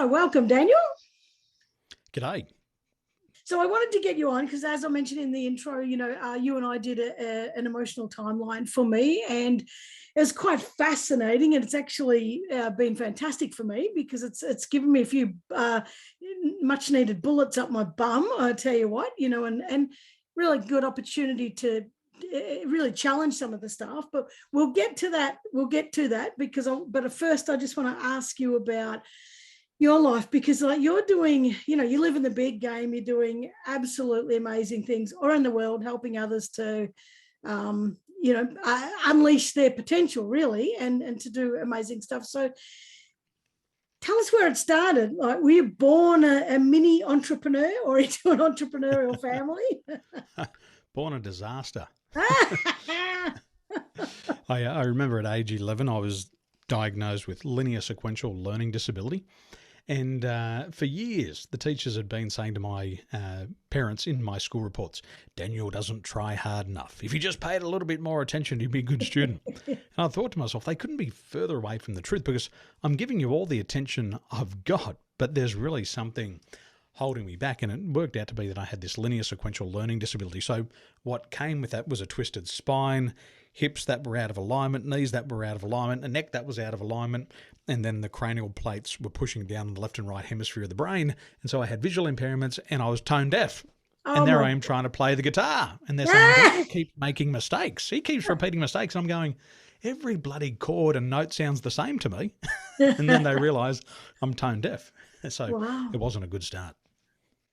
So welcome, Daniel. G'day. So I wanted to get you on because, as I mentioned in the intro, you and I did an emotional timeline for me, and it was quite fascinating. And it's actually been fantastic for me because it's given me a few much needed bullets up my bum. I tell you what, and really good opportunity to really challenge some of the stuff. But we'll get to that. But first, I just want to ask you about your life, because like you're doing, you live in the big game, you're doing absolutely amazing things around the world, helping others to, unleash their potential really, and to do amazing stuff. So tell us where it started. Like, were you born a mini entrepreneur or into an entrepreneurial family? Born a disaster. I remember at age 11, I was diagnosed with linear sequential learning disability. And for years, the teachers had been saying to my parents in my school reports, Daniel doesn't try hard enough. If he just paid a little bit more attention, he'd be a good student. And I thought to myself, they couldn't be further away from the truth, because I'm giving you all the attention I've got, but there's really something holding me back. And it worked out to be that I had this linear sequential learning disability. So what came with that was a twisted spine, hips that were out of alignment, knees that were out of alignment, a neck that was out of alignment, and then the cranial plates were pushing down on the left and right hemisphere of the brain. And so I had visual impairments and I was tone deaf. And there I am trying to play the guitar. And they're saying, Daniel keeps making mistakes. He keeps repeating mistakes. I'm going, every bloody chord and note sounds the same to me. And then they realise I'm tone deaf. So It wasn't a good start.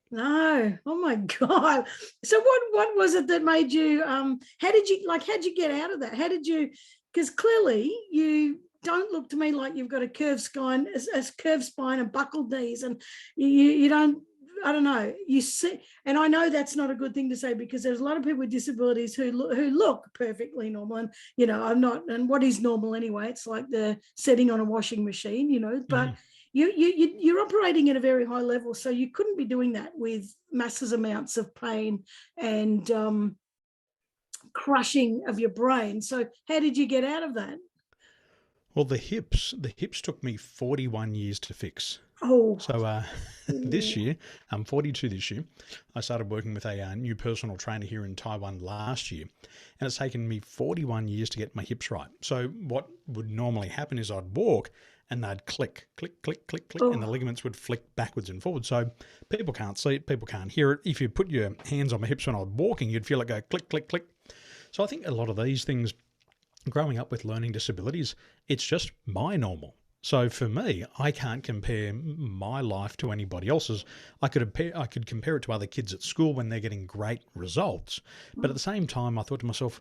No. Oh my God. So what was it that made you, how'd you get out of that? Because clearly you don't look to me like you've got a curved spine, and buckled knees, and you don't, I don't know, you see, and I know that's not a good thing to say, because there's a lot of people with disabilities who look perfectly normal, and I'm not, and what is normal anyway? It's like the setting on a washing machine, but you're operating at a very high level, so you couldn't be doing that with massive amounts of pain and crushing of your brain. So how did you get out of that? Well, the hips took me 41 years to fix. Oh. So this year, I'm 42 this year. I started working with a new personal trainer here in Taiwan last year, and it's taken me 41 years to get my hips right. So what would normally happen is I'd walk and they'd click, click, click, click, click, and the ligaments would flick backwards and forwards. So people can't see it, people can't hear it. If you put your hands on my hips when I was walking, you'd feel it go click, click, click. So I think a lot of these things, growing up with learning disabilities, it's just my normal. So for me, I can't compare my life to anybody else's. I could compare it to other kids at school when they're getting great results. But at the same time, I thought to myself,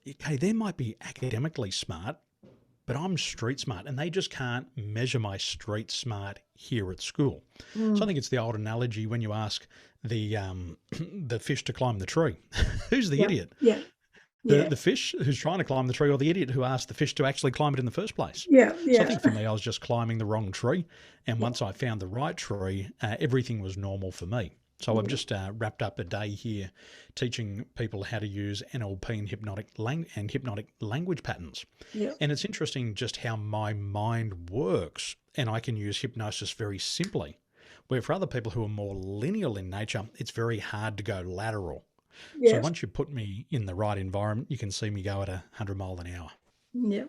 okay, they might be academically smart, but I'm street smart, and they just can't measure my street smart here at school. So I think it's the old analogy when you ask the fish to climb the tree. Who's the idiot? Yeah. The fish who's trying to climb the tree, or the idiot who asked the fish to actually climb it in the first place? Yeah. So I think for me, I was just climbing the wrong tree. And once I found the right tree, everything was normal for me. So I've just wrapped up a day here teaching people how to use NLP and hypnotic language patterns. Yeah. And it's interesting just how my mind works. And I can use hypnosis very simply, where for other people who are more linear in nature, it's very hard to go lateral. Yes. So once you put me in the right environment, you can see me go at 100 miles an hour. Yeah,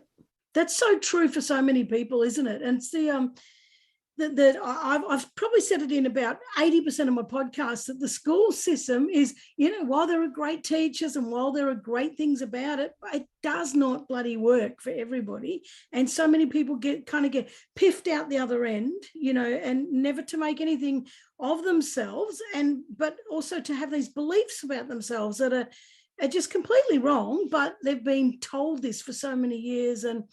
that's so true for so many people, isn't it? And it's that I've probably said it in about 80% of my podcasts, that the school system is, while there are great teachers and while there are great things about it, it does not bloody work for everybody. And so many people get piffed out the other end, and never to make anything of themselves, but also to have these beliefs about themselves that are just completely wrong, but they've been told this for so many years. And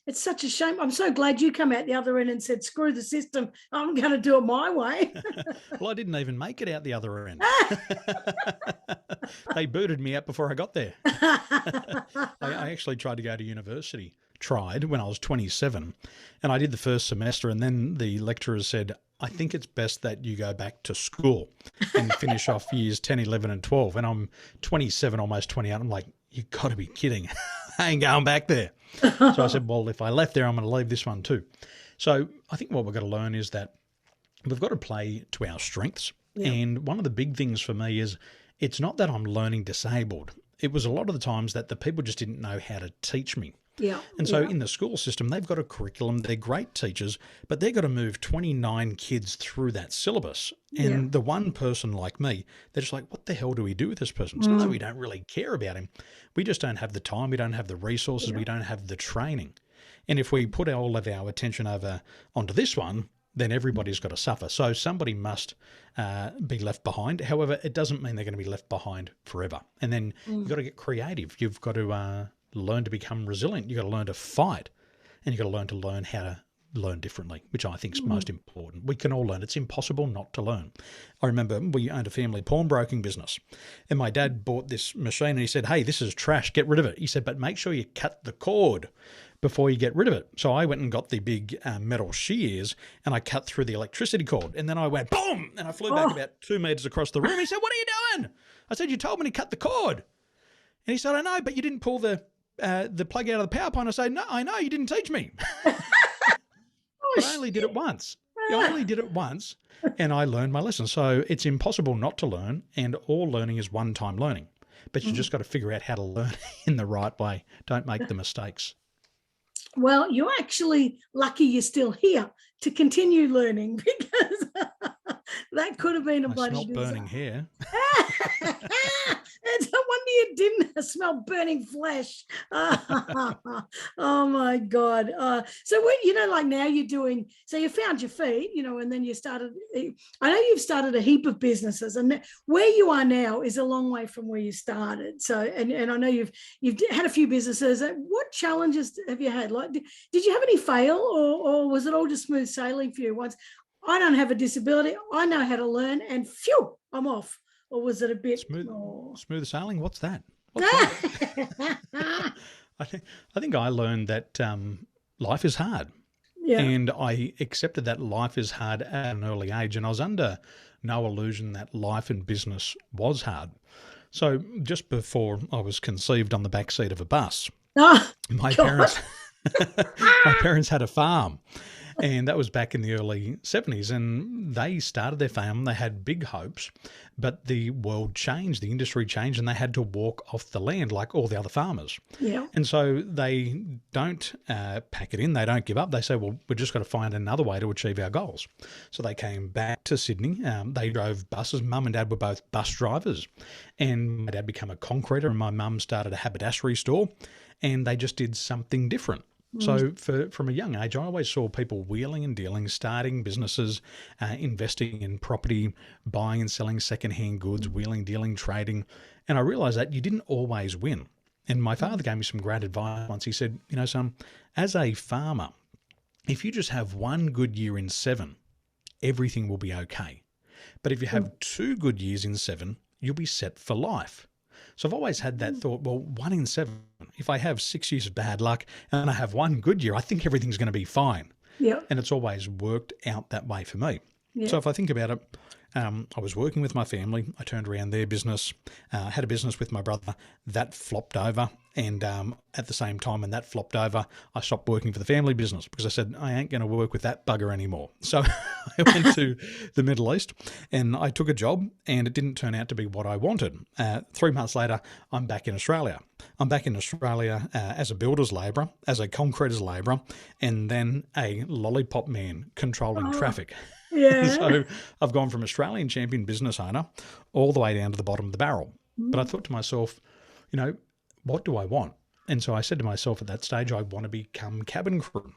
it's such a shame. I'm so glad you come out the other end and said, screw the system, I'm going to do it my way. Well, I didn't even make it out the other end. They booted me out before I got there. I actually tried to go to university. When I was 27, and I did the first semester, and then the lecturer said, I think it's best that you go back to school and finish off years 10, 11 and 12. And I'm 27, almost 28. I'm like, you've got to be kidding. I ain't going back there. So I said, well, if I left there, I'm going to leave this one too. So I think what we've got to learn is that we've got to play to our strengths. Yeah. And one of the big things for me is it's not that I'm learning disabled. It was a lot of the times that the people just didn't know how to teach me. Yeah. And so yeah. in the school system, they've got a curriculum, they're great teachers, but they've got to move 29 kids through that syllabus. And Yeah. the one person like me, they're just like, what the hell do we do with this person? It's not that we don't really care about him. We just don't have the time, we don't have the resources, we don't have the training. And if we put all of our attention over onto this one, then everybody's got to suffer. So somebody must be left behind. However, it doesn't mean they're going to be left behind forever. And then you've got to get creative. You've got to learn to become resilient. You've got to learn to fight, and you've got to learn how to learn differently, which I think is most important. We can all learn. It's impossible not to learn. I remember we owned a family pawnbroking business, and my dad bought this machine, and he said, hey, this is trash, get rid of it. He said, but make sure you cut the cord before you get rid of it. So I went and got the big metal shears, and I cut through the electricity cord, and then I went boom, and I flew back about 2 meters across the room. He said, what are you doing? I said, you told me to cut the cord. And he said, I know, but you didn't pull the plug out of the power point. I say, no, I know, you didn't teach me. But I only did it once. I only did it once, and I learned my lesson. So it's impossible not to learn, and all learning is one-time learning. But you just got to figure out how to learn in the right way. Don't make the mistakes. Well, you're actually lucky you're still here to continue learning, because that could have been a I bloody smell burning hair. It's no wonder you didn't smell burning flesh. Oh my God. So when, like now you're doing, so you found your feet, and then you started, I know you've started a heap of businesses, and where you are now is a long way from where you started. So, and I know you've had a few businesses. What challenges have you had? Like, did you have any fail, or was it all just smooth sailing for you once? I don't have a disability. I know how to learn, and phew, I'm off. Or was it a bit smooth sailing? What's that? I think I learned that life is hard. Yeah. And I accepted that life is hard at an early age, and I was under no illusion that life in business was hard. So just before I was conceived on the back seat of a bus, my parents had a farm. And that was back in the early 70s, and they started their farm. They had big hopes, but the world changed, the industry changed, and they had to walk off the land like all the other farmers. Yeah. And so they don't pack it in. They don't give up. They say, well, we've just got to find another way to achieve our goals. So they came back to Sydney. They drove buses. Mum and Dad were both bus drivers, and my dad became a concreter, and my mum started a haberdashery store, and they just did something different. So from a young age, I always saw people wheeling and dealing, starting businesses, investing in property, buying and selling secondhand goods, wheeling, dealing, trading. And I realized that you didn't always win. And my father gave me some great advice once. He said, son, as a farmer, if you just have one good year in 7, everything will be okay. But if you have 2 good years in 7, you'll be set for life. So I've always had that thought, well, 1 in 7, if I have 6 years of bad luck and I have 1 good year, I think everything's going to be fine. Yeah. And it's always worked out that way for me. Yeah. So if I think about it, I was working with my family. I turned around their business, had a business with my brother. That flopped over. And at the same time, when that flopped over, I stopped working for the family business because I said, I ain't going to work with that bugger anymore. So I went to the Middle East and I took a job, and it didn't turn out to be what I wanted. 3 months later, I'm back in Australia. I'm back in Australia as a builder's labourer, as a concreter's labourer, and then a lollipop man controlling traffic. Yeah. So I've gone from Australian champion business owner all the way down to the bottom of the barrel. But I thought to myself, what do I want? And so I said to myself at that stage, I want to become cabin crew.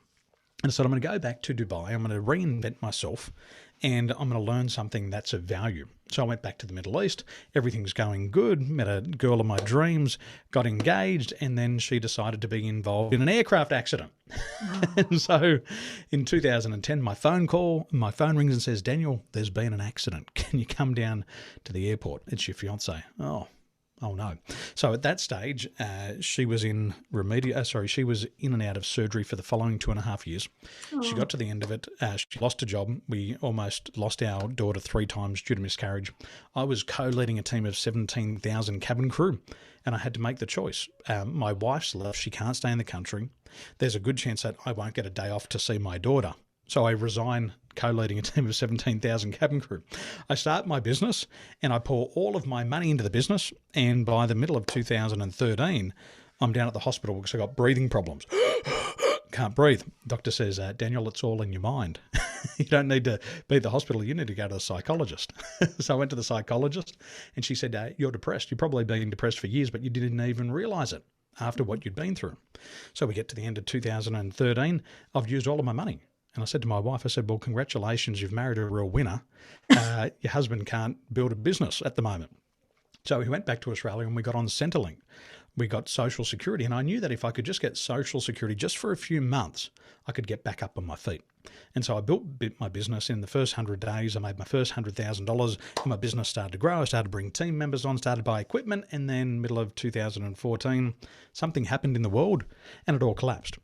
And so I'm going to go back to Dubai. I'm going to reinvent myself, and I'm going to learn something that's of value. So I went back to the Middle East. Everything's going good. Met a girl of my dreams, got engaged, and then she decided to be involved in an aircraft accident. And so in 2010, my phone rings and says, Daniel, there's been an accident. Can you come down to the airport? It's your fiance. Oh no. So at that stage, she was in she was in and out of surgery for the following 2.5 years. She got to the end of it. She lost a job. We almost lost our daughter 3 times due to miscarriage. I was co-leading a team of 17,000 cabin crew, and I had to make the choice. My wife's left. She can't stay in the country. There's a good chance that I won't get a day off to see my daughter. So I resign co-leading a team of 17,000 cabin crew. I start my business and I pour all of my money into the business. And by the middle of 2013, I'm down at the hospital because I got breathing problems. Can't breathe. Doctor says, Daniel, it's all in your mind. You don't need to be at the hospital. You need to go to the psychologist. So I went to the psychologist and she said, you're depressed. You've probably been depressed for years, but you didn't even realize it after what you'd been through. So we get to the end of 2013. I've used all of my money. And I said to my wife, I said, well, congratulations. You've married a real winner. Your husband can't build a business at the moment. So we went back to Australia and we got on Centrelink. We got Social Security, and I knew that if I could just get Social Security just for a few months, I could get back up on my feet. And so I built my business. In the first 100 days, I made my first $100,000, and my business started to grow. I started to bring team members on, started to buy equipment, and then middle of 2014, something happened in the world, and it all collapsed.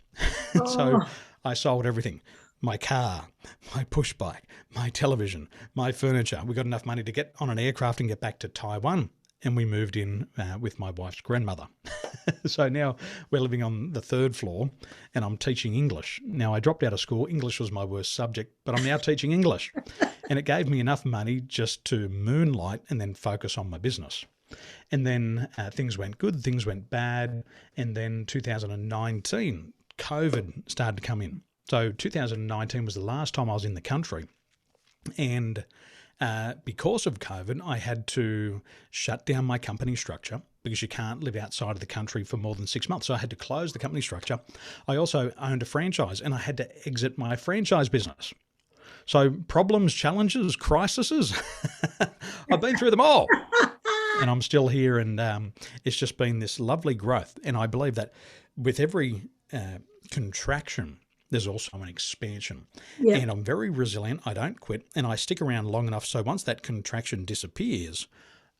So I sold everything. My car, my push bike, my television, my furniture. We got enough money to get on an aircraft and get back to Taiwan. And we moved in with my wife's grandmother. So now we're living on the 3rd floor and I'm teaching English. Now I dropped out of school. English was my worst subject, but I'm now teaching English. And it gave me enough money just to moonlight and then focus on my business. And then things went good, things went bad. And then 2019, COVID started to come in. So 2019 was the last time I was in the country. And because of COVID, I had to shut down my company structure because you can't live outside of the country for more than 6 months. So I had to close the company structure. I also owned a franchise and I had to exit my franchise business. So problems, challenges, crises, I've been through them all. And I'm still here, and it's just been this lovely growth. And I believe that with every contraction, there's also an expansion. Yeah. And I'm very resilient. I don't quit, and I stick around long enough so once that contraction disappears,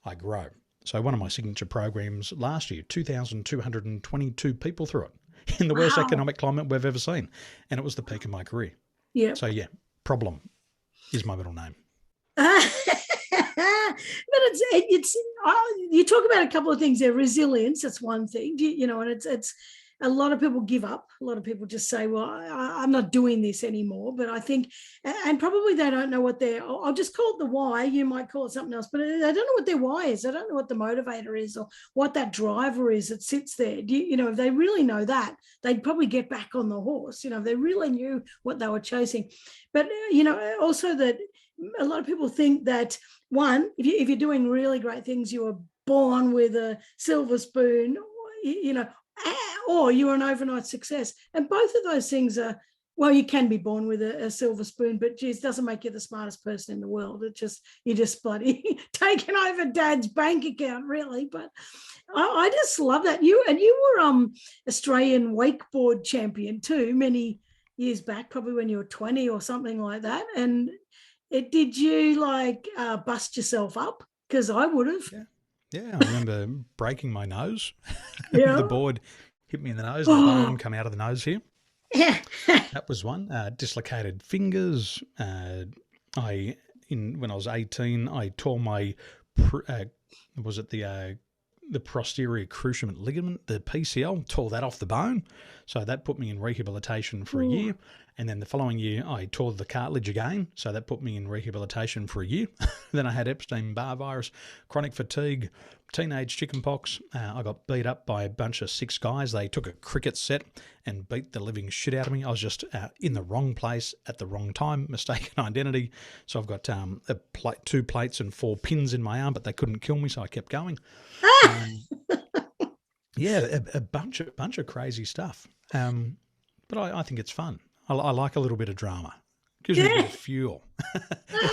I grow. So one of my signature programs last year, 2,222 people through it in the worst economic climate we've ever seen. And it was the peak of my career. Yeah. So yeah, Problem is my middle name. But it's you talk about a couple of things there. Resilience, that's one thing, and it's a lot of people give up. A lot of people just say, well, I'm not doing this anymore. But I think, and probably they don't know what I'll just call it the why. You might call it something else, but they don't know what their why is. They don't know what the motivator is or what that driver is that sits there. If they really know that, they'd probably get back on the horse, if they really knew what they were chasing. But, also that a lot of people think that, one, if you're doing really great things, you were born with a silver spoon, or you're an overnight success. And both of those things are, well, you can be born with a silver spoon, but geez, it doesn't make you the smartest person in the world. You're just bloody taking over dad's bank account, really. But I just love that. You were Australian wakeboard champion too, many years back, probably when you were 20 or something like that. And did you bust yourself up? Because I would have. Yeah, I remember breaking my nose. Yeah. The board hit me in the nose, and the bone come out of the nose here. Yeah. That was one. Dislocated fingers. When I was 18, I tore my, the posterior cruciate ligament, the PCL, tore that off the bone. So that put me in rehabilitation for a year. And then the following year, I tore the cartilage again. So that put me in rehabilitation for a year. Then I had Epstein-Barr virus, chronic fatigue, teenage chickenpox. I got beat up by a bunch of 6 guys. They took a cricket set and beat the living shit out of me. I was just in the wrong place at the wrong time, mistaken identity. So I've got 2 plates and 4 pins in my arm, but they couldn't kill me, so I kept going. Yeah, a bunch of crazy stuff. But I think it's fun. I like a little bit of drama. Gives you a bit of fuel.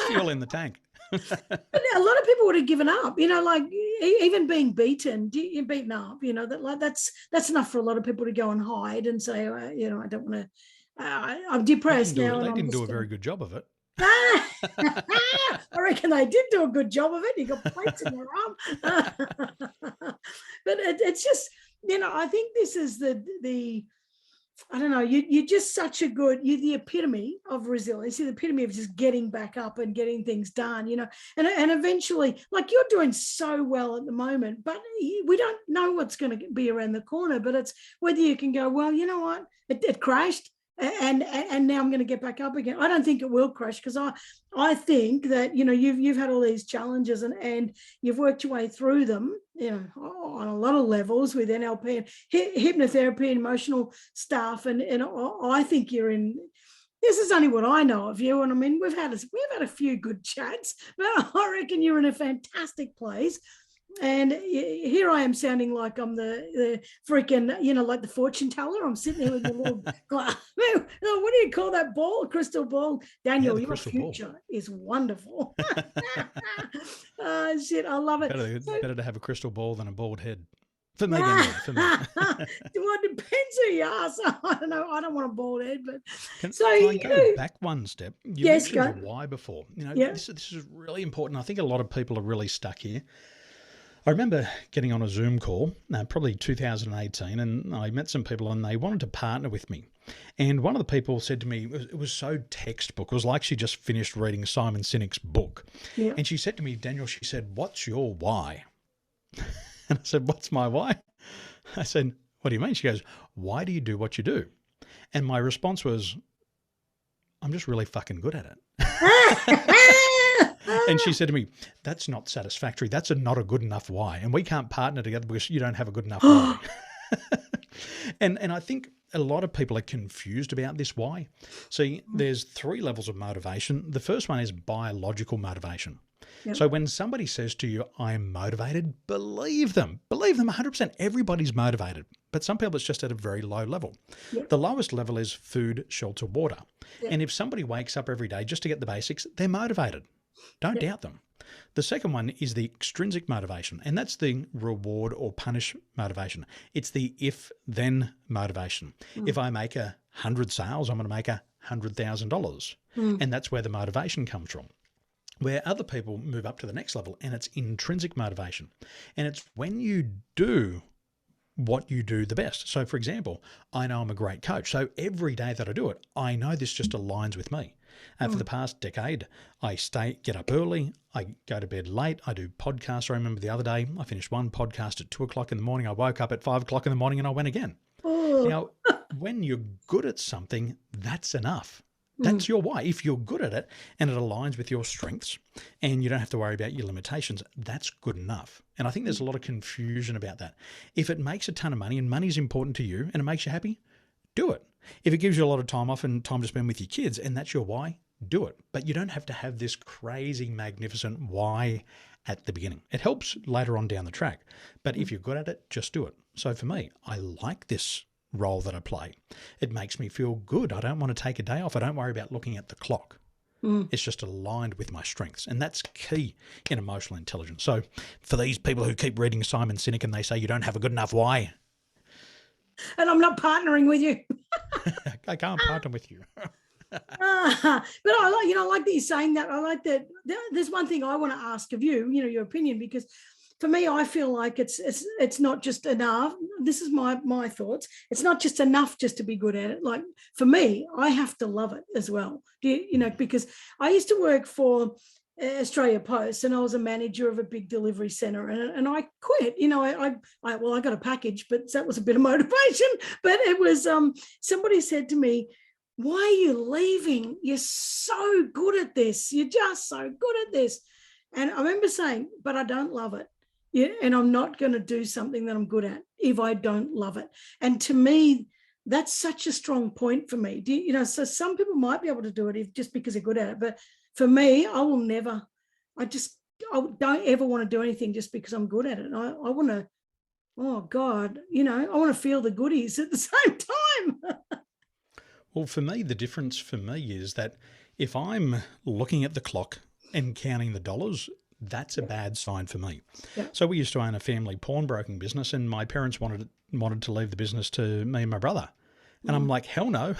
Fuel in the tank. But a lot of people would have given up, even being beaten up, that's enough for a lot of people to go and hide and say, I don't want to, I'm depressed now. They didn't do a very good job of it. I reckon they did do a good job of it. You got plates in your arm. But it's just, I think this is the I don't know, you're just such a you're the epitome of resilience. You're the epitome of just getting back up and getting things done, and eventually, you're doing so well at the moment, but we don't know what's going to be around the corner, but it's whether you can go, well, you know what, it crashed. and now I'm going to get back up again. I don't think it will crash, because I think that, you've had all these challenges, and you've worked your way through them, on a lot of levels with NLP and hypnotherapy and emotional stuff. And I think this is only what I know of you. And I mean, we've had a few good chats, but I reckon you're in a fantastic place. And here I am sounding like I'm the freaking, like the fortune teller. I'm sitting there with a little glass. What do you call that ball? A crystal ball? Daniel, your future is wonderful. Shit, I love it. Better to have a crystal ball than a bald head. For me, anyway, for me. Well, it depends who you ask. I don't know. I don't want a bald head, but can I go back one step? You mentioned the why before. This is really important. I think a lot of people are really stuck here. I remember getting on a Zoom call, probably 2018, and I met some people and they wanted to partner with me. And one of the people said to me, it was so textbook. It was like she just finished reading Simon Sinek's book. Yeah. And she said to me, Daniel, she said, "What's your why?" And I said, "What's my why?" I said, "What do you mean?" She goes, "Why do you do what you do?" And my response was, "I'm just really fucking good at it." And she said to me, "That's not satisfactory. That's not a good enough why. And we can't partner together because you don't have a good enough why." And I think a lot of people are confused about this why. See, there's 3 levels of motivation. The first one is biological motivation. Yep. So when somebody says to you, "I am motivated," believe them 100%. Everybody's motivated, but some people it's just at a very low level. Yep. The lowest level is food, shelter, water. Yep. And if somebody wakes up every day just to get the basics, they're motivated. Don't doubt them. The second one is the extrinsic motivation, and that's the reward or punish motivation. It's the if-then motivation. If I make 100 sales, I'm going to make $100,000. And that's where the motivation comes from. Where other people move up to the next level, and it's intrinsic motivation. And it's when you do what you do the best. So for example, I know I'm a great coach. So every day that I do it, I know this just aligns with me. For the past decade, I get up early, I go to bed late, I do podcasts. I remember the other day, I finished one podcast at 2:00 in the morning. I woke up at 5:00 in the morning and I went again. Now, when you're good at something, that's enough. That's your why. If you're good at it and it aligns with your strengths and you don't have to worry about your limitations, that's good enough. And I think there's a lot of confusion about that. If it makes a ton of money and money is important to you and it makes you happy, do it. If it gives you a lot of time off and time to spend with your kids and that's your why, do it. But you don't have to have this crazy, magnificent why at the beginning. It helps later on down the track. But if you're good at it, just do it. So for me, I like this role that I play. It makes me feel good. I don't want to take a day off. I don't worry about looking at the clock. It's just aligned with my strengths. And that's key in emotional intelligence. So for these people who keep reading Simon Sinek and they say you don't have a good enough why. And I'm not partnering with you. I can't partner with you. But I like that you're saying that. I like that. There's one thing I want to ask of you, your opinion, because for me, I feel like it's not just enough. This is my thoughts. It's not just enough just to be good at it. Like for me, I have to love it as well. Because I used to work for Australia Post and I was a manager of a big delivery center and I quit. I got a package, but that was a bit of motivation. But it was somebody said to me, "Why are you leaving? You're so good at this. You're just so good at this." And I remember saying, "But I don't love it. Yeah, and I'm not going to do something that I'm good at if I don't love it." And to me, that's such a strong point for me. So some people might be able to do it just because they're good at it. But for me, I will never, I don't ever want to do anything just because I'm good at it. I want to, oh God, I want to feel the goodies at the same time. Well, for me, the difference for me is that if I'm looking at the clock and counting the dollars, that's a bad sign for me. Yeah. So we used to own a family pawnbroking business and my parents wanted to leave the business to me and my brother. And I'm like, hell no,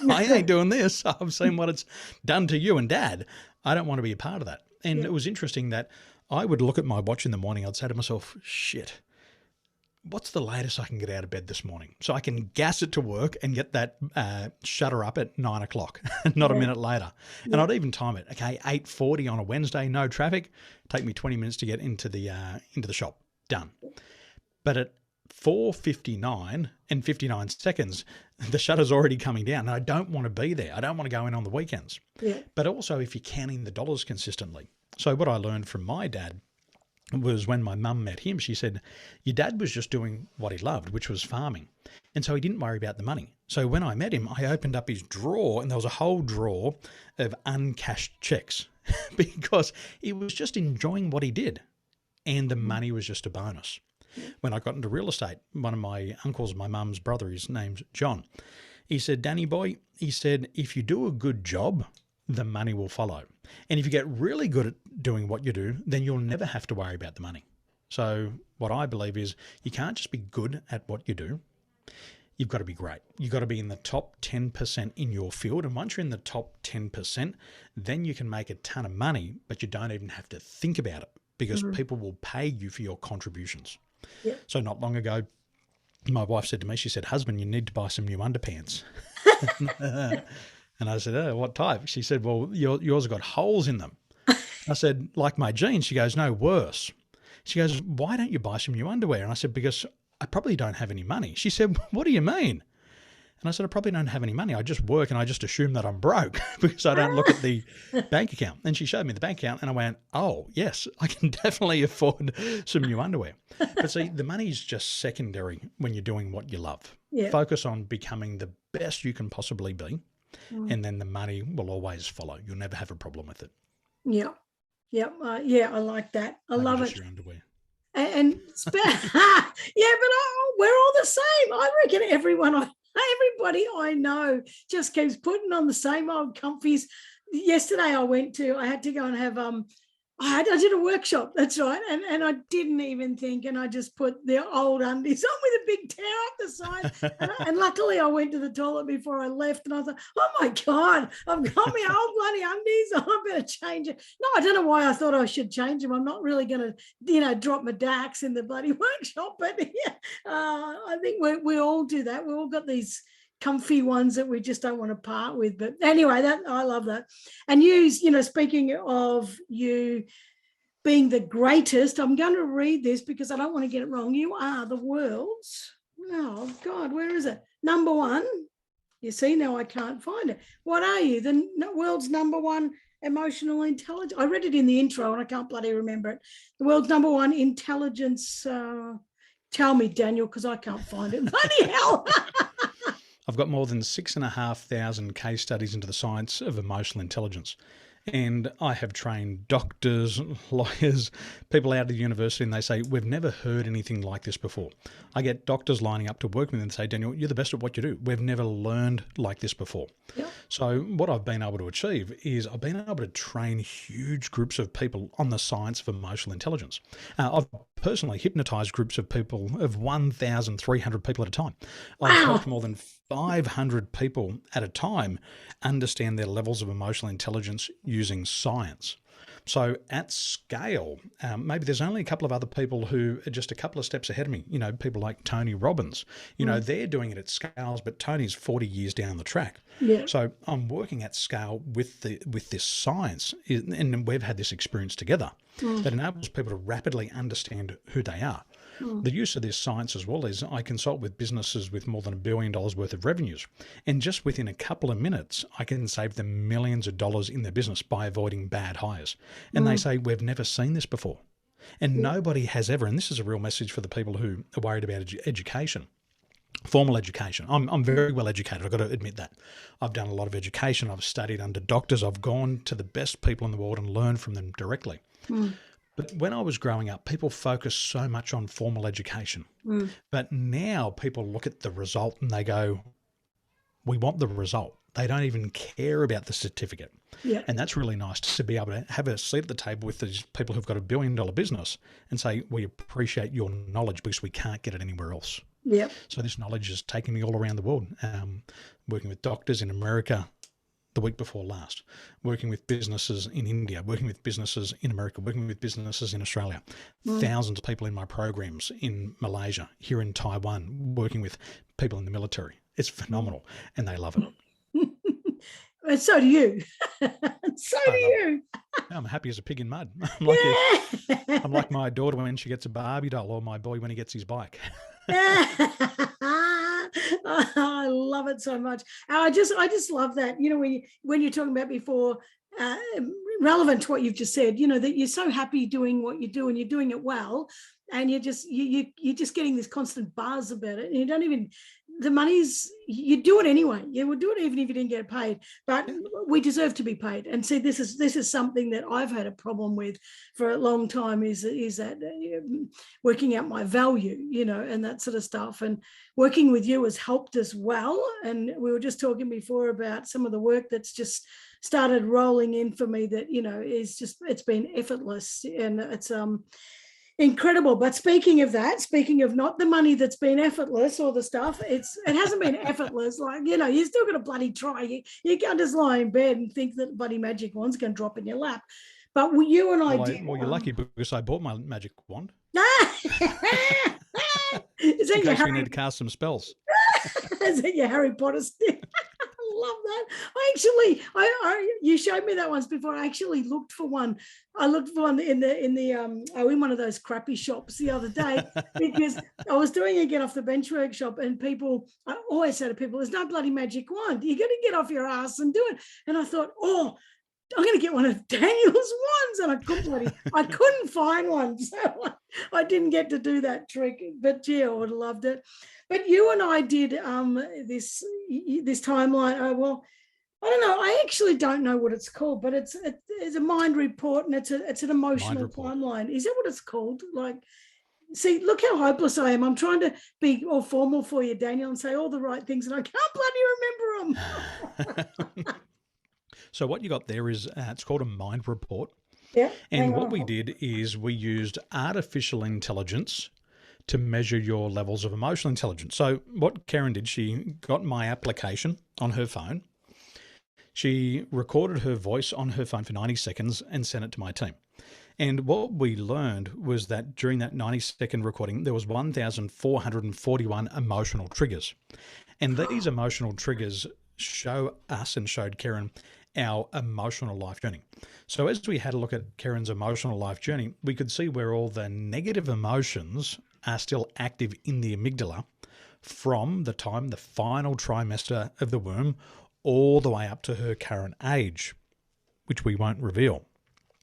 I ain't doing this. I've seen what it's done to you and Dad. I don't want to be a part of that. And it was interesting that I would look at my watch in the morning. I'd say to myself, shit, what's the latest I can get out of bed this morning? So I can gas it to work and get that shutter up at 9 o'clock, not a minute later. And I'd even time it. Okay, 8:40 on a Wednesday, no traffic. Take me 20 minutes to get into the shop. Done. But at 4:59 and 59 seconds, the shutter's already coming down. And I don't want to be there. I don't want to go in on the weekends. Yeah. But also if you're counting the dollars consistently. So what I learned from my dad was when my mum met him, she said, your dad was just doing what he loved, which was farming. And so he didn't worry about the money. So when I met him, I opened up his drawer and there was a whole drawer of uncashed checks because he was just enjoying what he did. And the money was just a bonus. When I got into real estate, one of my uncles, my mum's brother, his name's John, he said, Danny boy, he said, if you do a good job, the money will follow. And if you get really good at doing what you do, then you'll never have to worry about the money. So what I believe is you can't just be good at what you do. You've got to be great. You've got to be in the top 10% in your field. And once you're in the top 10%, then you can make a ton of money, but you don't even have to think about it because people will pay you for your contributions. Yep. So not long ago, my wife said to me, she said, husband, you need to buy some new underpants. And I said, oh, what type? She said, well, yours have got holes in them. I said, like my jeans? She goes, no, worse. She goes, why don't you buy some new underwear? And I said, because I probably don't have any money. She said, what do you mean? And I said, I probably don't have any money. I just work and I just assume that I'm broke because I don't look at the bank account. And she showed me the bank account and I went, oh, yes, I can definitely afford some new underwear. But see, the money's just secondary when you're doing what you love. Yeah. Focus on becoming the best you can possibly be. And then the money will always follow. You'll never have a problem with it. Yeah. Yeah. Yeah. I like that. I love it. Your underwear. And yeah, but we're all the same. I reckon everybody I know just keeps putting on the same old comfies. Yesterday I had to go and have I did a workshop, that's right, and I didn't even think, and I just put the old undies on with a big tear up the side, and luckily I went to the toilet before I left, and I thought, oh my God, I've got my old bloody undies, I better change it. No, I don't know why I thought I should change them. I'm not really going to, drop my DAX in the bloody workshop, but yeah, I think we all do that. We all got these comfy ones that we just don't want to part with. But anyway, I love that. And you, speaking of you being the greatest, I'm going to read this because I don't want to get it wrong. You are the world's, oh God, where is it? Number one. You see, now I can't find it. What are you? The world's number one emotional intelligence. I read it in the intro and I can't bloody remember it. The world's number one intelligence. Tell me, Daniel, because I can't find it. Bloody hell. I've got more than 6,500 case studies into the science of emotional intelligence. And I have trained doctors, lawyers, people out of the university, and they say, we've never heard anything like this before. I get doctors lining up to work with me and say, Daniel, you're the best at what you do. We've never learned like this before. Yep. So what I've been able to achieve is I've been able to train huge groups of people on the science of emotional intelligence. I've personally hypnotized groups of people of 1,300 people at a time. I've helped more than 500 people at a time understand their levels of emotional intelligence using science. So at scale, maybe there's only a couple of other people who are just a couple of steps ahead of me. People like Tony Robbins, they're doing it at scales, but Tony's 40 years down the track. Yeah. So I'm working at scale with this science, and we've had this experience together that enables people to rapidly understand who they are. The use of this science as well is I consult with businesses with more than $1 billion worth of revenues. And just within a couple of minutes, I can save them millions of dollars in their business by avoiding bad hires. And they say, we've never seen this before. And nobody has ever, and this is a real message for the people who are worried about education. Formal education. I'm very well educated. I've got to admit that. I've done a lot of education. I've studied under doctors. I've gone to the best people in the world and learned from them directly. But when I was growing up, people focused so much on formal education. But now people look at the result and they go, we want the result. They don't even care about the certificate. Yeah. And that's really nice to be able to have a seat at the table with these people who've got $1 billion business and say, we appreciate your knowledge because we can't get it anywhere else. Yep. So this knowledge is taking me all around the world, working with doctors in America the week before last, working with businesses in India, working with businesses in America, working with businesses in Australia, thousands of people in my programs in Malaysia, here in Taiwan, working with people in the military. It's phenomenal and they love it. And so do you. So do you. I'm happy as a pig in mud. I'm like my daughter when she gets a Barbie doll or my boy when he gets his bike. I love it so much. I just love that. You know, when you're talking about before, uh, relevant to what you've just said. You know that you're so happy doing what you do and you're doing it well, and you're just getting this constant buzz about it, and you don't even the money's you do it anyway. You would do it even if you didn't get paid. But we deserve to be paid. And see, this is something that I've had a problem with for a long time. Is that working out my value, you know, and that sort of stuff. And working with you has helped as well. And we were just talking before about some of the work that's just started rolling in for me. That it's been effortless, and it's incredible. But speaking of that, speaking of not the money that's been effortless or the stuff, it hasn't been effortless. Like, you know, you still got to bloody try. You can't just lie in bed and think that bloody magic wand's going to drop in your lap. But you and I did. Well, you're lucky because I bought my magic wand. Is that in case we need to cast some spells. Is that your Harry Potter stick? Love that. You showed me that once before. I actually looked for one. I looked for one in one of those crappy shops the other day because I was doing a get off the bench workshop, and I always say to people, there's no bloody magic wand. You got to get off your ass and do it. And I thought, I'm going to get one of Daniel's wands, and I couldn't find one, so I didn't get to do that trick. But yeah, I would have loved it. But you and I did this timeline. Well, I don't know. I actually don't know what it's called, but it's a mind report, and it's an emotional timeline. Is that what it's called? Like, see, look how hopeless I am. I'm trying to be all formal for you, Daniel, and say all the right things, and I can't bloody remember them. So what you got there is it's called a mind report. Yeah. And what we did is we used artificial intelligence to measure your levels of emotional intelligence. So what Karen did, she got my application on her phone. She recorded her voice on her phone for 90 seconds and sent it to my team. And what we learned was that during that 90-second recording, there was 1,441 emotional triggers. And these emotional triggers showed Karen our emotional life journey. So as we had a look at Karen's emotional life journey, we could see where all the negative emotions are still active in the amygdala from the final trimester of the womb all the way up to her current age, which we won't reveal.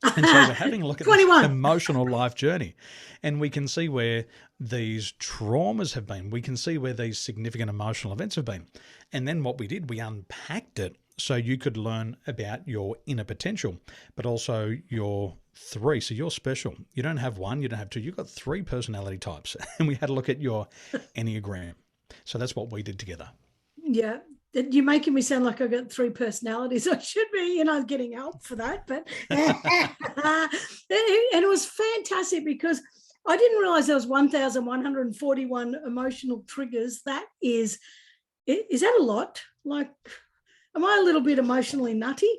And so we're having a look at this emotional life journey, and we can see where these traumas have been. We can see where these significant emotional events have been. And then what we did, we unpacked it so you could learn about your inner potential, but also your three. So you're special. You don't have one, you don't have two, you've got three personality types. And we had a look at your Enneagram. So that's what we did together. Yeah. You're making me sound like I've got three personalities. I should be, getting help for that. But and it was fantastic because I didn't realize there was 1,141 emotional triggers. Is that a lot? Like, am I a little bit emotionally nutty?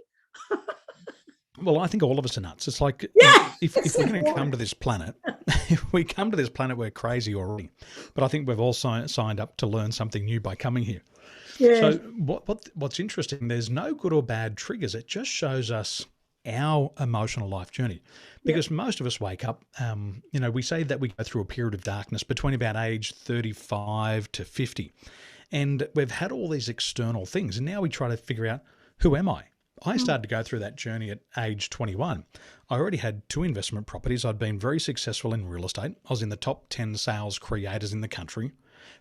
Well, I think all of us are nuts. It's like, if we're going to come to this planet, if we come to this planet, we're crazy already. But I think we've all signed up to learn something new by coming here. Yeah. So what's interesting, there's no good or bad triggers. It just shows us our emotional life journey, because most of us wake up, we say that we go through a period of darkness between about age 35 to 50. And we've had all these external things. And now we try to figure out, who am I? I started to go through that journey at age 21. I already had 2 investment properties. I'd been very successful in real estate. I was in the top 10 sales creators in the country,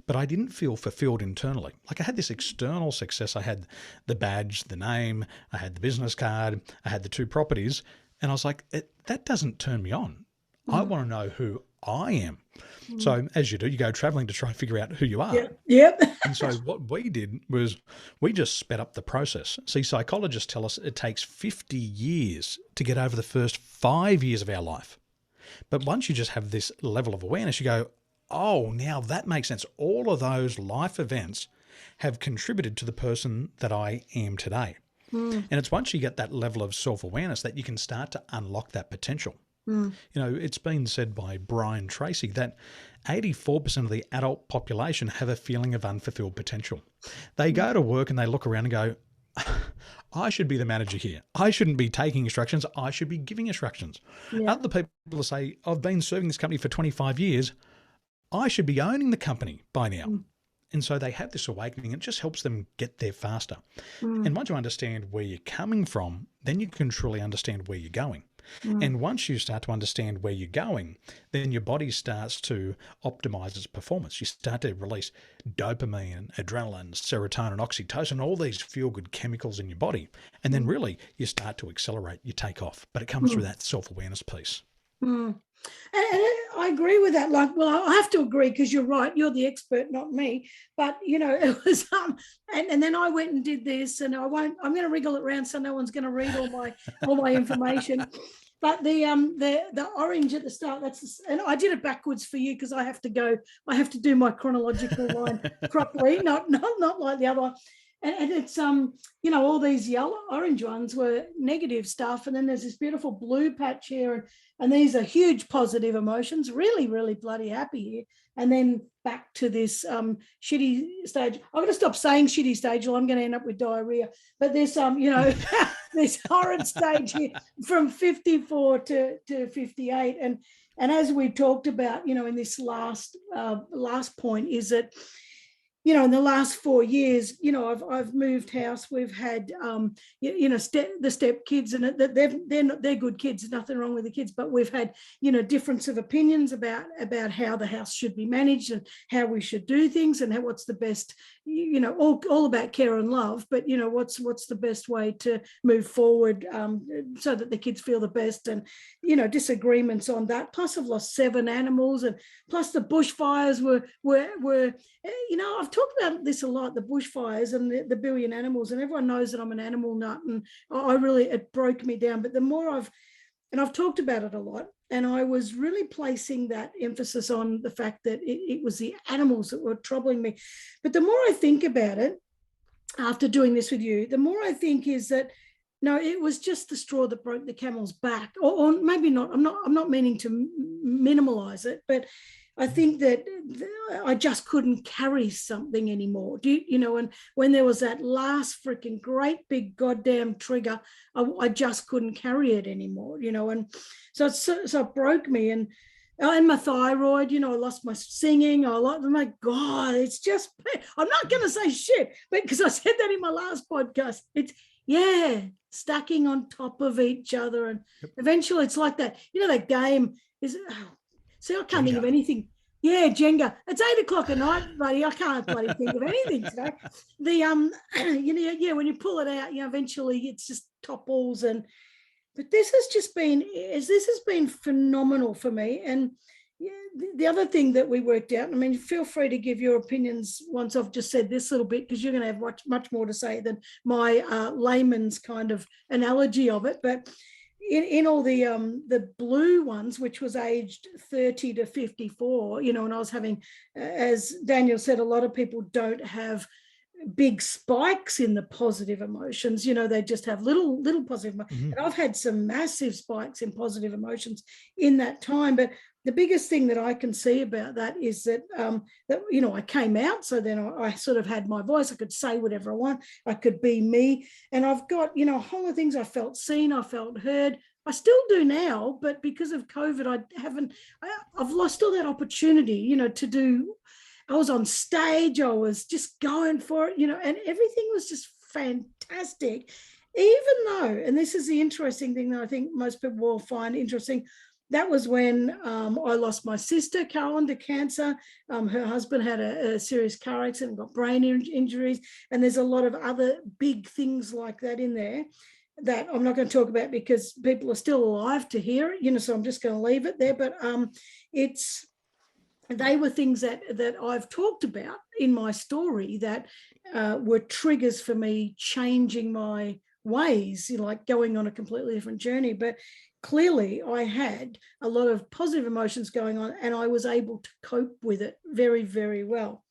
but I didn't feel fulfilled internally. Like, I had this external success. I had the badge, the name, I had the business card, I had the 2 properties. And I was like, that doesn't turn me on. I want to know who I am. So as you do, you go traveling to try and figure out who you are. Yep. And so what we did was we just sped up the process. See, psychologists tell us it takes 50 years to get over the first 5 years of our life. But once you just have this level of awareness, you go, oh, now that makes sense. All of those life events have contributed to the person that I am today. And it's once you get that level of self-awareness that you can start to unlock that potential. It's been said by Brian Tracy that 84% of the adult population have a feeling of unfulfilled potential. They go to work and they look around and go, I should be the manager here. I shouldn't be taking instructions. I should be giving instructions. Other people say, I've been serving this company for 25 years. I should be owning the company by now. Mm. And so they have this awakening. It just helps them get there faster. Mm. And once you understand where you're coming from, then you can truly understand where you're going. Mm. And once you start to understand where you're going, then your body starts to optimize its performance. You start to release dopamine, adrenaline, serotonin, oxytocin, all these feel-good chemicals in your body. And then really you start to accelerate, you take off. But it comes through that self-awareness piece. Mm. And I agree with that. Like, well, I have to agree because you're right. You're the expert, not me. But it was and then I went and did this, and I'm going to wriggle it around so no one's going to read all my information. But the orange at the start, and I did it backwards for you because I have to do my chronological line properly, not like the other one. And it's all these orange ones were negative stuff, and then there's this beautiful blue patch here, and these are huge positive emotions, really, really bloody happy here. And then back to this shitty stage. I'm going to stop saying shitty stage, or I'm going to end up with diarrhea. But this this horrid stage here from 54 to 58, and as we talked about, in this last point, is that in the last 4 years, I've moved house. We've had, the step kids, and they're good kids. There's nothing wrong with the kids, but we've had, difference of opinions about how the house should be managed and how we should do things and what's the best, all about care and love. But what's the best way to move forward so that the kids feel the best, and disagreements on that. Plus, I've lost 7 animals, and plus the bushfires were. I've talked about this a lot, the bushfires and the billion animals, and everyone knows that I'm an animal nut, and it broke me down. But the more I've talked about it a lot, and I was really placing that emphasis on the fact that it was the animals that were troubling me. But the more I think about it, after doing this with you, the more I think is that, no, it was just the straw that broke the camel's back, or maybe not. I'm not meaning to minimalize it, but I think that I just couldn't carry something anymore. And when there was that last freaking great big goddamn trigger, I just couldn't carry it anymore. And so it broke me, and my thyroid. I lost my singing. My God, it's just. I'm not going to say shit, but because I said that in my last podcast, it's stacking on top of each other, and eventually it's like that. That game is. See, I can't think of anything. Yeah, Jenga. It's 8:00 at night, buddy. I can't bloody think of anything today. When you pull it out, eventually it's just topples. But this has been phenomenal for me. And the other thing that we worked out, feel free to give your opinions once I've just said this little bit, because you're going to have much more to say than my layman's kind of analogy of it. But in all the blue ones, which was aged 30 to 54, and I was having, as Daniel said, a lot of people don't have big spikes in the positive emotions. They just have little positive. Mm-hmm. And I've had some massive spikes in positive emotions in that time. But the biggest thing that I can see about that is that, I came out. So then I sort of had my voice. I could say whatever I want. I could be me. And I've got, a whole lot of things. I felt seen. I felt heard. I still do now, but because of COVID, I've lost all that opportunity, to do. I was on stage. I was just going for it, and everything was just fantastic. Even though, and this is the interesting thing that I think most people will find interesting, that was when I lost my sister, Carolyn, to cancer. Her husband had a serious car accident, got brain injuries, and there's a lot of other big things like that in there that I'm not going to talk about because people are still alive to hear it, so I'm just going to leave it there. But they were things that I've talked about in my story that were triggers for me changing my ways, like going on a completely different journey. But clearly I had a lot of positive emotions going on, and I was able to cope with it very, very well.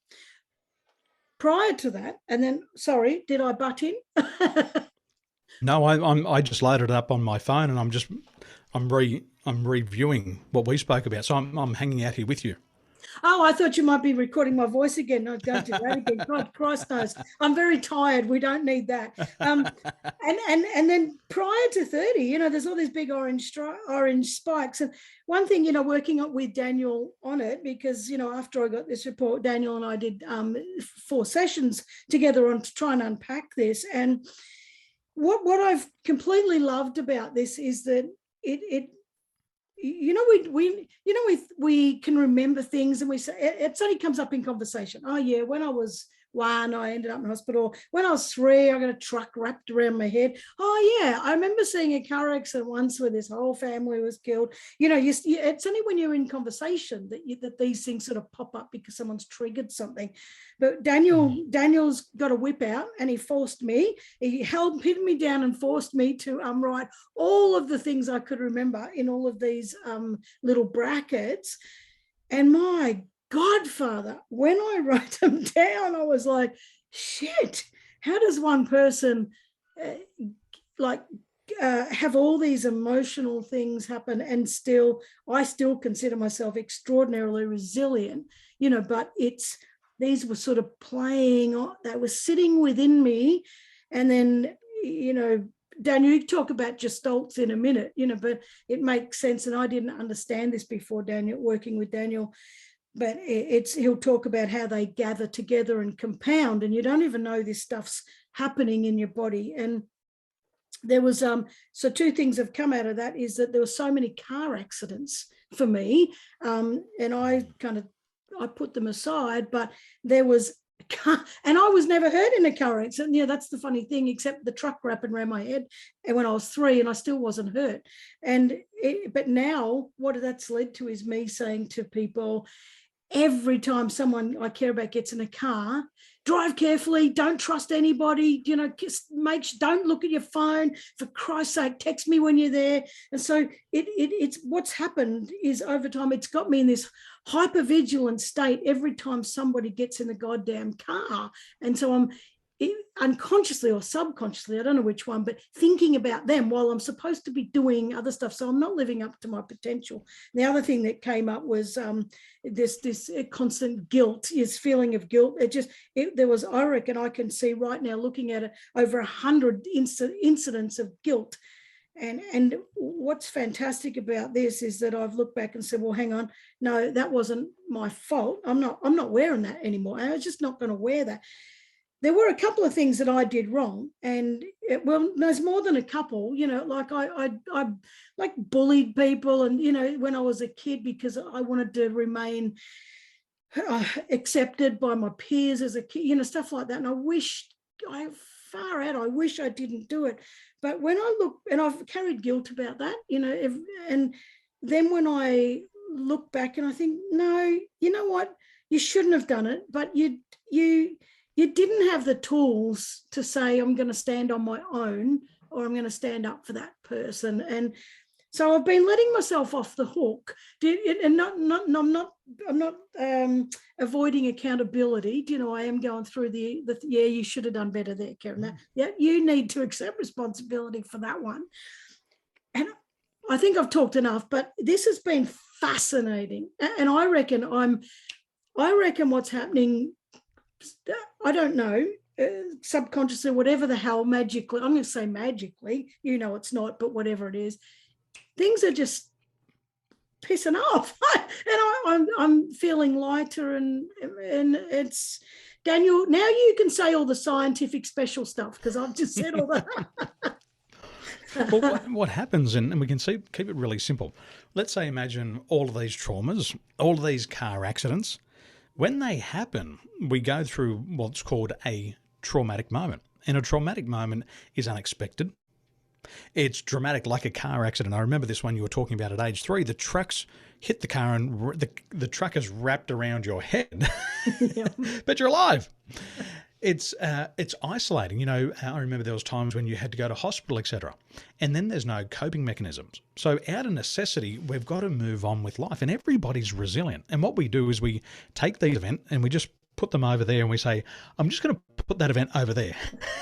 Prior to that, and then, sorry, did I butt in? No, I just loaded it up on my phone, and I'm reviewing what we spoke about. So I'm hanging out here with you. Oh, I thought you might be recording my voice again. No, don't do that again. God, Christ knows. I'm very tired. We don't need that. And then prior to 30, there's all these big orange spikes. And one thing, working up with Daniel on it, because, after I got this report, Daniel and I did 4 sessions together on to try and unpack this. And what I've completely loved about this is that we can remember things, and we say it only comes up in conversation. Oh yeah, when I was 1, I ended up in hospital. When I was 3, I got a truck wrapped around my head. Oh yeah, I remember seeing a car accident once where this whole family was killed. It's only when you're in conversation that these things sort of pop up because someone's triggered something. But Daniel's got a whip out, and he pinned me down and forced me to write all of the things I could remember in all of these little brackets. And my Godfather, when I wrote them down, I was like, shit, how does one person have all these emotional things happen, and I still consider myself extraordinarily resilient, but these were sort of playing, they were sitting within me. And then, Daniel, you talk about gestalts in a minute, but it makes sense. And I didn't understand this before working with Daniel, but he'll talk about how they gather together and compound, and you don't even know this stuff's happening in your body. And there was, so 2 things have come out of that, is that there were so many car accidents for me. And I put them aside, but there was and I was never hurt in a car accident. Yeah, that's the funny thing, except the truck wrapping around my head, and when I was 3, and I still wasn't hurt. But now what that's led to is me saying to people, every time someone I care about gets in a car, drive carefully, don't trust anybody, don't look at your phone, for Christ's sake, text me when you're there. And so it's what's happened is, over time, it's got me in this hypervigilant state every time somebody gets in the goddamn car. And so I'm unconsciously or subconsciously, I don't know which one, but thinking about them while I'm supposed to be doing other stuff. So I'm not living up to my potential. The other thing that came up was this constant guilt, is feeling of guilt. There was, I reckon I can see right now, looking at it, over 100 incidents of guilt. And what's fantastic about this is that I've looked back and said, well, hang on, no, that wasn't my fault. I'm not wearing that anymore. I was just not going to wear that. There were a couple of things that I did wrong, and there's more than a couple, like I like bullied people, and, when I was a kid, because I wanted to remain accepted by my peers as a kid, stuff like that. And I wish I didn't do it. But when I look, and I've carried guilt about that, and then when I look back and I think, no, you know what, you shouldn't have done it, but you didn't have the tools to say, I'm going to stand on my own, or I'm going to stand up for that person. And so I've been letting myself off the hook, and I'm not avoiding accountability. I am going through the yeah, you should have done better there, Karen. Yeah, you need to accept responsibility for that one. And I think I've talked enough, but this has been fascinating. And I reckon what's happening, I don't know, subconsciously, whatever the hell, magically, I'm going to say magically, it's not, but whatever it is, things are just pissing off. And I'm feeling lighter, and it's, Daniel, now you can say all the scientific special stuff, because I've just said all that. Well, what happens, and we can keep it really simple. Let's say, imagine all of these traumas, all of these car accidents. When they happen, we go through what's called a traumatic moment. And a traumatic moment is unexpected. It's dramatic, like a car accident. I remember this one you were talking about at age 3. The trucks hit the car, and the truck is wrapped around your head, but you're alive. It's isolating. I remember there was times when you had to go to hospital, etc. And then there's no coping mechanisms. So out of necessity, we've got to move on with life, and everybody's resilient. And what we do is we take these events and we just put them over there and we say, I'm just going to put that event over there.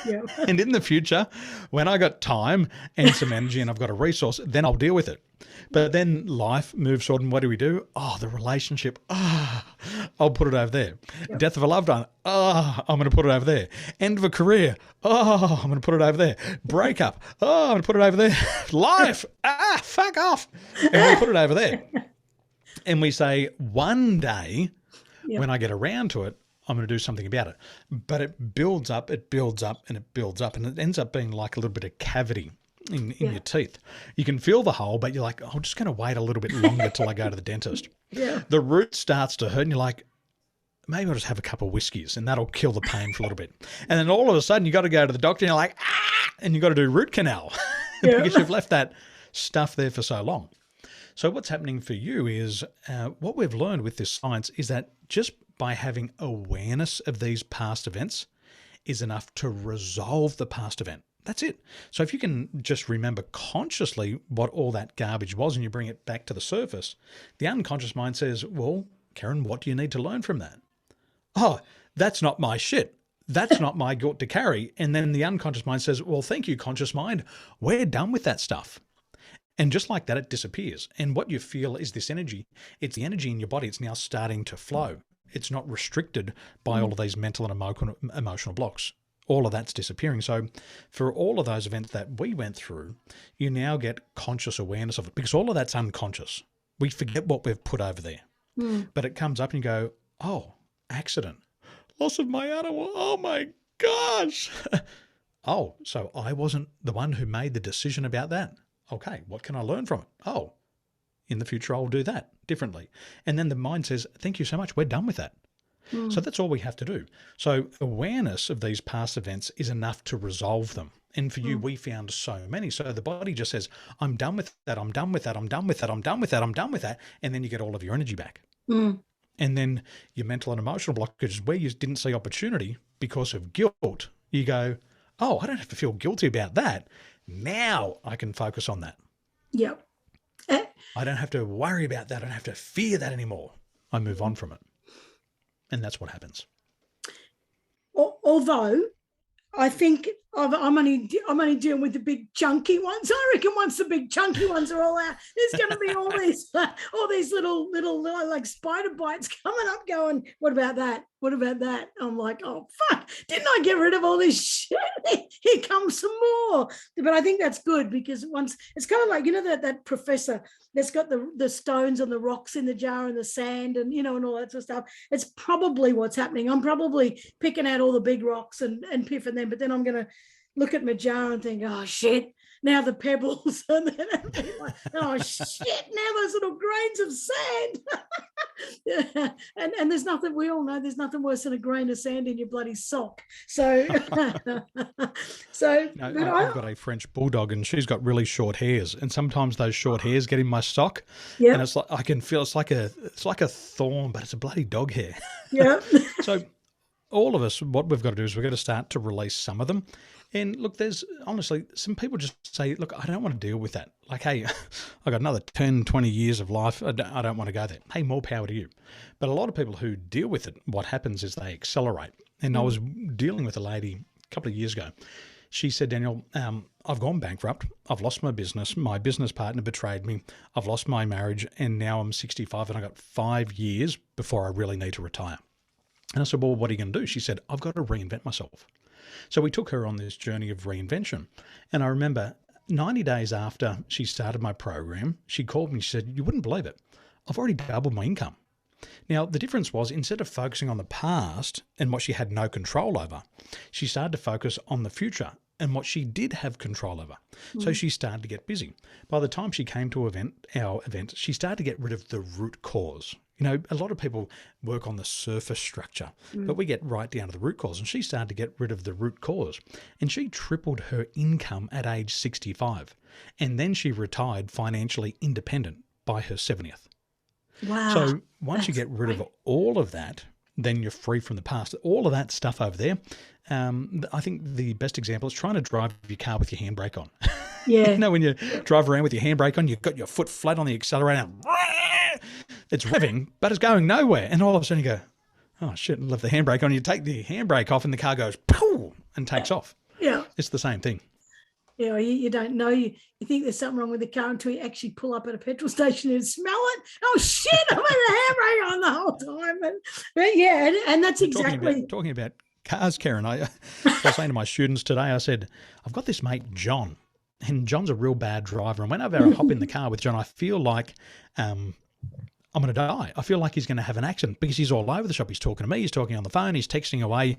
Yeah. And in the future, when I got time and some energy and I've got a resource, then I'll deal with it. But then life moves forward, and what do? Oh, the relationship. I'll put it over there. Yep. Death of a loved one. I'm going to put it over there. End of a career. I'm going to put it over there. Breakup. I'm going to put it over there. Life. Fuck off. And we put it over there. And we say, one day, Yep. when I get around to it, I'm going to do something about it. But it builds up, and it builds up, and it ends up being like a little bit of cavity in your teeth. You can feel the hole, but you're like, I'm just going to wait a little bit longer till I go to the dentist. Yeah. The root starts to hurt, and you're like, maybe I'll just have a couple of whiskeys, and that'll kill the pain for a little bit. And then all of a sudden, you got to go to the doctor, and you're like, and you got to do root canal because you've left that stuff there for so long. So what's happening for you is what we've learned with this science is that just by having awareness of these past events is enough to resolve the past event. That's it. So if you can just remember consciously what all that garbage was and you bring it back to the surface, the unconscious mind says, well, Karen, what do you need to learn from that? Oh, that's not my shit. That's not my guilt to carry. And then the unconscious mind says, well, thank you, conscious mind. We're done with that stuff. And just like that, it disappears. And what you feel is this energy. It's the energy in your body. It's now starting to flow. It's not restricted by all of these mental and emotional blocks. All of that's disappearing. So for all of those events that we went through, you now get conscious awareness of it because all of that's unconscious. We forget what we've put over there. But it comes up and you go, oh, accident. Loss of my animal. Oh my gosh. Oh, so I wasn't the one who made the decision about that. Okay, what can I learn from it? Oh, in the future, I'll do that differently. And then the mind says, thank you so much. We're done with that. So that's all we have to do. So awareness of these past events is enough to resolve them. And for you, we found so many. So the body just says, I'm done with that. I'm done with that. I'm done with that. I'm done with that. I'm done with that. And then you get all of your energy back. And then your mental and emotional blockages where you didn't see opportunity because of guilt, you go, oh, I don't have to feel guilty about that. Now I can focus on that. Yep. I don't have to worry about that. I don't have to fear that anymore. I move on from it. And that's what happens. Although I think I'm only dealing with the big chunky ones. I reckon once the big chunky ones are all out, there's going to be all these little like spider bites coming up going, what about that? What about that? I'm like, oh, fuck, didn't I get rid of all this shit? Here comes some more. But I think that's good because once it's kind of like, you know, that professor that's got the stones and the rocks in the jar and the sand and, you know, and all that sort of stuff. It's probably what's happening. I'm probably picking out all the big rocks and piffing them, but then I'm going to look at my jar and think, oh, shit, now the pebbles. And then I'll be like, oh, shit, now those little grains of sand. Yeah. And there's nothing, we all know there's nothing worse than a grain of sand in your bloody sock. So, I've got a French bulldog and she's got really short hairs. And sometimes those short hairs get in my sock. Yeah. And it's like, I can feel it's like a thorn, but it's a bloody dog hair. Yeah. So all of us, what we've got to do is we've got to start to release some of them. And look, there's honestly, some people just say, look, I don't want to deal with that. Like, hey, I got another 10, 20 years of life. I don't want to go there. Hey, more power to you. But a lot of people who deal with it, what happens is they accelerate. And I was dealing with a lady a couple of years ago. She said, Daniel, I've gone bankrupt. I've lost my business. My business partner betrayed me. I've lost my marriage. And now I'm 65 and I got 5 years before I really need to retire. And I said, well, what are you going to do? She said, I've got to reinvent myself. So we took her on this journey of reinvention. And I remember 90 days after she started my program, she called me. She said, you wouldn't believe it. I've already doubled my income. Now, the difference was instead of focusing on the past and what she had no control over, she started to focus on the future and what she did have control over. So she started to get busy. By the time she came to our event, she started to get rid of the root cause. You know, a lot of people work on the surface structure, but we get right down to the root cause. And she started to get rid of the root cause. And she tripled her income at age 65. And then she retired financially independent by her 70th. Wow. So once you get rid of all of that, then you're free from the past. All of that stuff over there, I think the best example is trying to drive your car with your handbrake on. Yeah. You know, when you drive around with your handbrake on, you've got your foot flat on the accelerator. It's revving, but it's going nowhere. And all of a sudden you go, oh shit, left the handbrake on. You take the handbrake off and the car goes poof and takes off. Yeah. It's the same thing. Yeah, you don't know. You think there's something wrong with the car until you actually pull up at a petrol station and smell it. Oh shit! I had the handbrake on the whole time. But yeah, and that's exactly talking about cars, Karen. I was saying to my students today, I said, I've got this mate, John, and John's a real bad driver. And whenever I hop in the car with John, I feel like I'm going to die. I feel like he's going to have an accident because he's all over the shop. He's talking to me. He's talking on the phone. He's texting away.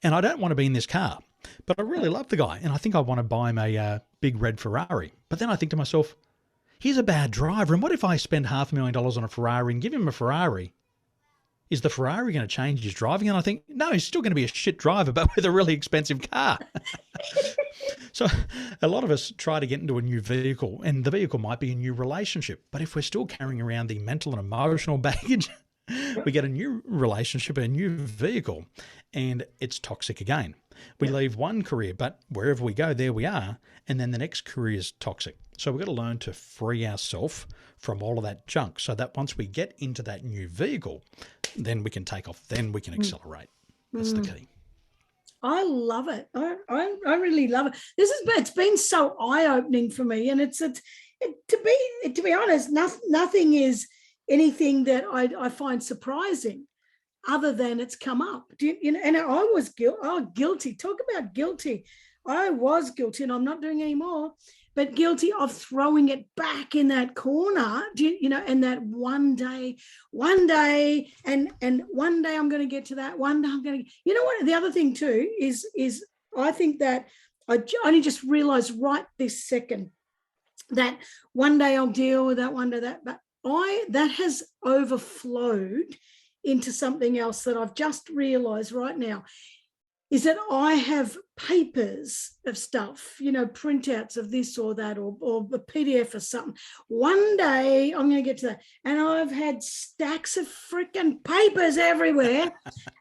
And I don't want to be in this car. But I really love the guy. And I think I want to buy him a big red Ferrari. But then I think to myself, he's a bad driver. And what if I spend $500,000 on a Ferrari and give him a Ferrari? Is the Ferrari going to change his driving? And I think, no, he's still going to be a shit driver, but with a really expensive car. So a lot of us try to get into a new vehicle, and the vehicle might be a new relationship. But if we're still carrying around the mental and emotional baggage, we get a new relationship, a new vehicle, and it's toxic again. We leave one career, but wherever we go, there we are. And then the next career is toxic. So we've got to learn to free ourselves from all of that junk so that once we get into that new vehicle, then we can take off, then we can accelerate. That's the key. I love it. I really love it. It's been so eye-opening for me. And to be honest, nothing is anything that I find surprising other than it's come up. And I was guilty. Talk about guilty. I was guilty, and I'm not doing any more, but guilty of throwing it back in that corner, and that one day, and one day I'm going to get to that. One day I'm going to, what? The other thing too is I think that I only just realized right this second that one day I'll deal with that, one day that, but that has overflowed into something else that I've just realized right now, is that I have papers of stuff, printouts of this or that, or a PDF or something. One day I'm going to get to that. And I've had stacks of freaking papers everywhere.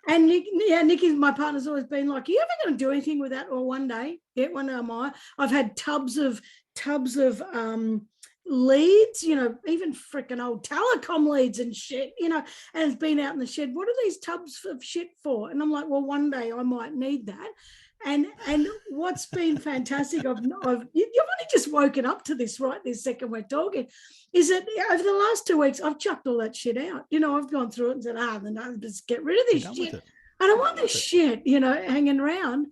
And Nikki, my partner's always been like, are you ever going to do anything with that? Or one day, I've had tubs of leads, even freaking old telecom leads and shit, and it's been out in the shed. What are these tubs of shit for? And I'm like, well, one day I might need that. And what's been fantastic, you've only just woken up to this right this second we're talking, is that over the last 2 weeks I've chucked all that shit out. I've gone through it and said, then just get rid of this shit. I don't want this shit, hanging around.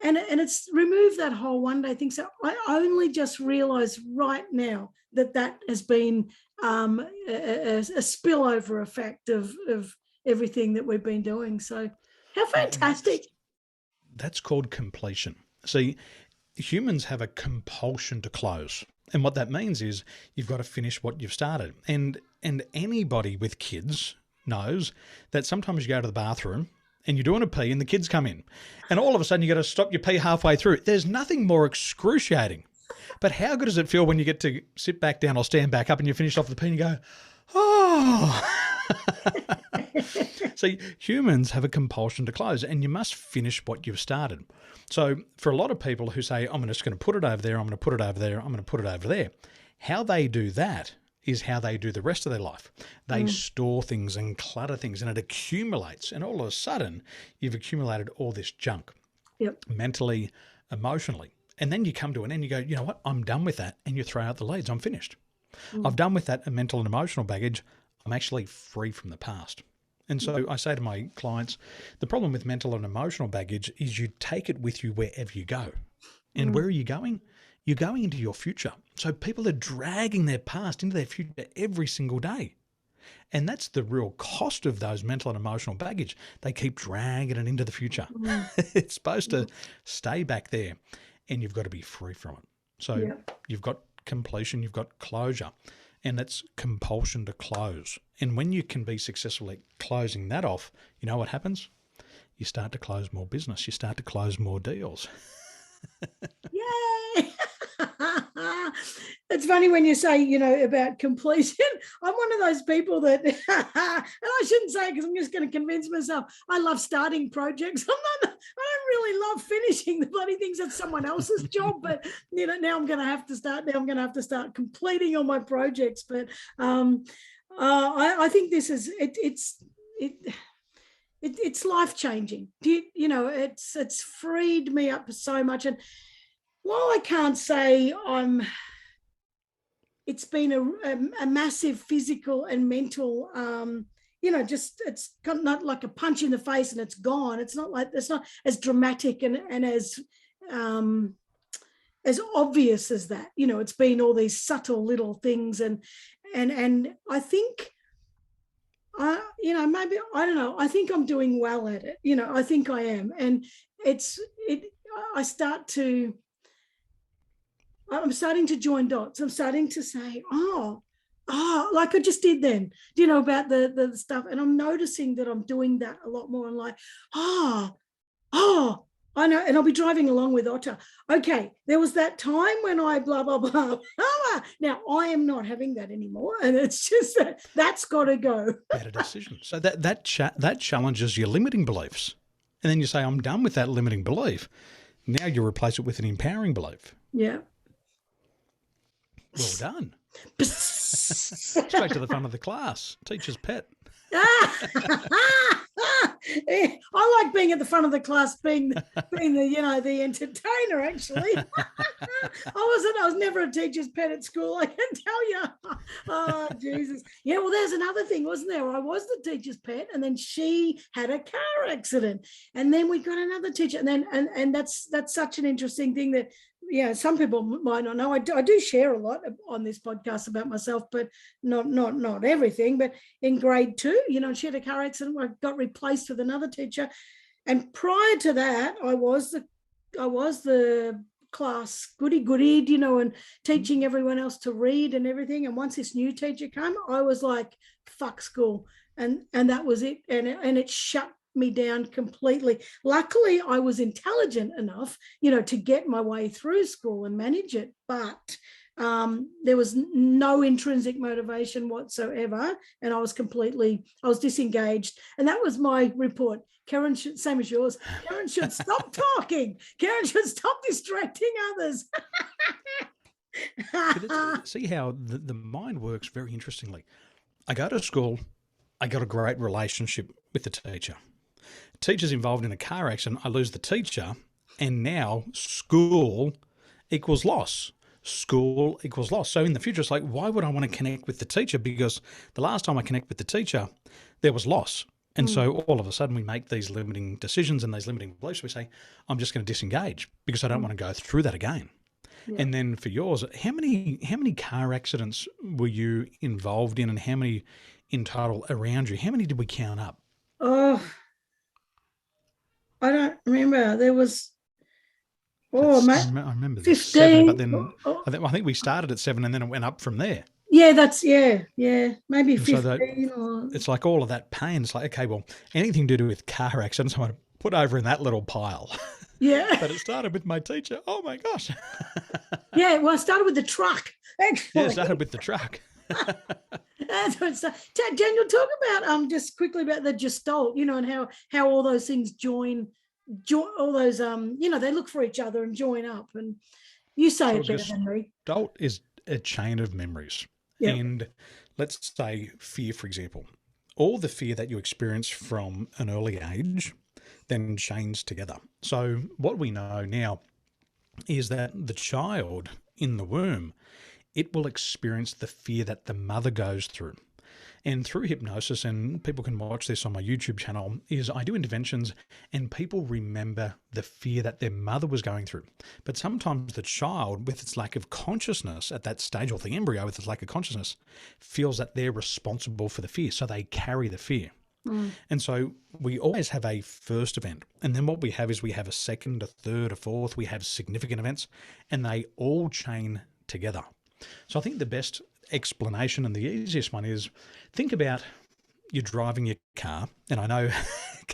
And it's removed that whole one day thing. So I only just realized right now that has been a spillover effect of everything that we've been doing. So how fantastic. That's called completion. See, humans have a compulsion to close. And what that means is you've got to finish what you've started. And anybody with kids knows that sometimes you go to the bathroom and you're doing a pee and the kids come in and all of a sudden you got to stop your pee halfway through. There's nothing more excruciating. But how good does it feel when you get to sit back down or stand back up and you finish off the pee and you go, oh. See, humans have a compulsion to close and you must finish what you've started. So for a lot of people who say, I'm just going to put it over there, I'm going to put it over there, I'm going to put it over there, how they do that is how they do the rest of their life. They store things and clutter things and it accumulates. And all of a sudden, you've accumulated all this junk, mentally, emotionally. And then you come to an end, you go, you know what, I'm done with that. And you throw out the leads, I'm finished. I've done with that mental and emotional baggage. I'm actually free from the past. And so I say to my clients, the problem with mental and emotional baggage is you take it with you wherever you go. And where are you going? You're going into your future. So people are dragging their past into their future every single day. And that's the real cost of those mental and emotional baggage. They keep dragging it into the future. It's supposed to stay back there and you've got to be free from it. So you've got completion, you've got closure, and that's compulsion to close. And when you can be successful at closing that off, you know what happens? You start to close more business. You start to close more deals. Yay! It's funny when you say, about completion. I'm one of those people that, and I shouldn't say it because I'm just going to convince myself, I love starting projects. I don't really love finishing the bloody things. That's someone else's job. But, now I'm going to have to start completing all my projects. But I think this is, it's life changing. It's freed me up so much. And while I can't say it's been a massive physical and mental, just it's got not like a punch in the face and it's gone. It's not as dramatic and as obvious as that. It's been all these subtle little things, and I think, maybe, I don't know, I think I'm doing well at it. I think I am, and I'm starting to join dots. I'm starting to say, like I just did then, about the stuff. And I'm noticing that I'm doing that a lot more. I'm like, I know. And I'll be driving along with Otter. Okay, there was that time when I blah, blah, blah, blah. Now, I am not having that anymore. And it's just that's got to go. Better decision. So that challenges your limiting beliefs. And then you say, I'm done with that limiting belief. Now you replace it with an empowering belief. Yeah. Well done. Straight to the front of the class. Teacher's pet. I like being at the front of the class, being the the entertainer. Actually, I was never a teacher's pet at school. I can tell you. Oh Jesus! Yeah, well, there's another thing, wasn't there? I was the teacher's pet, and then she had a car accident, and then we got another teacher, and then and that's such an interesting thing that. Yeah, some people might not know. I do share a lot on this podcast about myself, but not everything. But in grade 2, she had a car accident. I got replaced with another teacher, and prior to that, I was the class goody, and teaching everyone else to read and everything. And once this new teacher came, I was like, "Fuck school," and that was it. And it shut me down completely. Luckily, I was intelligent enough, to get my way through school and manage it, but there was no intrinsic motivation whatsoever, and I was disengaged. And that was my report. Karen should, same as yours, Karen should stop talking. Karen should stop distracting others. See how the mind works very interestingly. I go to school, I got a great relationship with the teacher. Teacher's involved in a car accident, I lose the teacher, and now school equals loss. School equals loss. So in the future, it's like, why would I want to connect with the teacher? Because the last time I connect with the teacher, there was loss. And so all of a sudden we make these limiting decisions and these limiting beliefs. We say, I'm just going to disengage because I don't want to go through that again. Yeah. And then for yours, how many car accidents were you involved in, and how many in total around you? How many did we count up? Oh, I don't remember. There was, I remember 15. 7, but then I think we started at 7 and then it went up from there. Yeah, maybe 15. So it's like all of that pain. It's like, okay, well, anything to do with car accidents, I want to put over in that little pile. Yeah. But it started with my teacher. Oh my gosh. Yeah, well, I started with the truck, actually. Yeah, it started with the truck. That's what Daniel, talk about just quickly about the Gestalt, and how all those things join all those they look for each other and join up, and you say it better than me. Gestalt is a chain of memories. Yep. And let's say fear, for example. All the fear that you experience from an early age then chains together. So what we know now is that the child in the womb, it will experience the fear that the mother goes through. And through hypnosis, and people can watch this on my YouTube channel, is I do interventions and people remember the fear that their mother was going through. But sometimes the child, with its lack of consciousness at that stage, or the embryo with its lack of consciousness, feels that they're responsible for the fear. So they carry the fear. And so we always have a first event. And then what we have is we have a second, a third, a fourth. We have significant events, and they all chain together. So I think the best explanation and the easiest one is, think about you're driving your car, and I know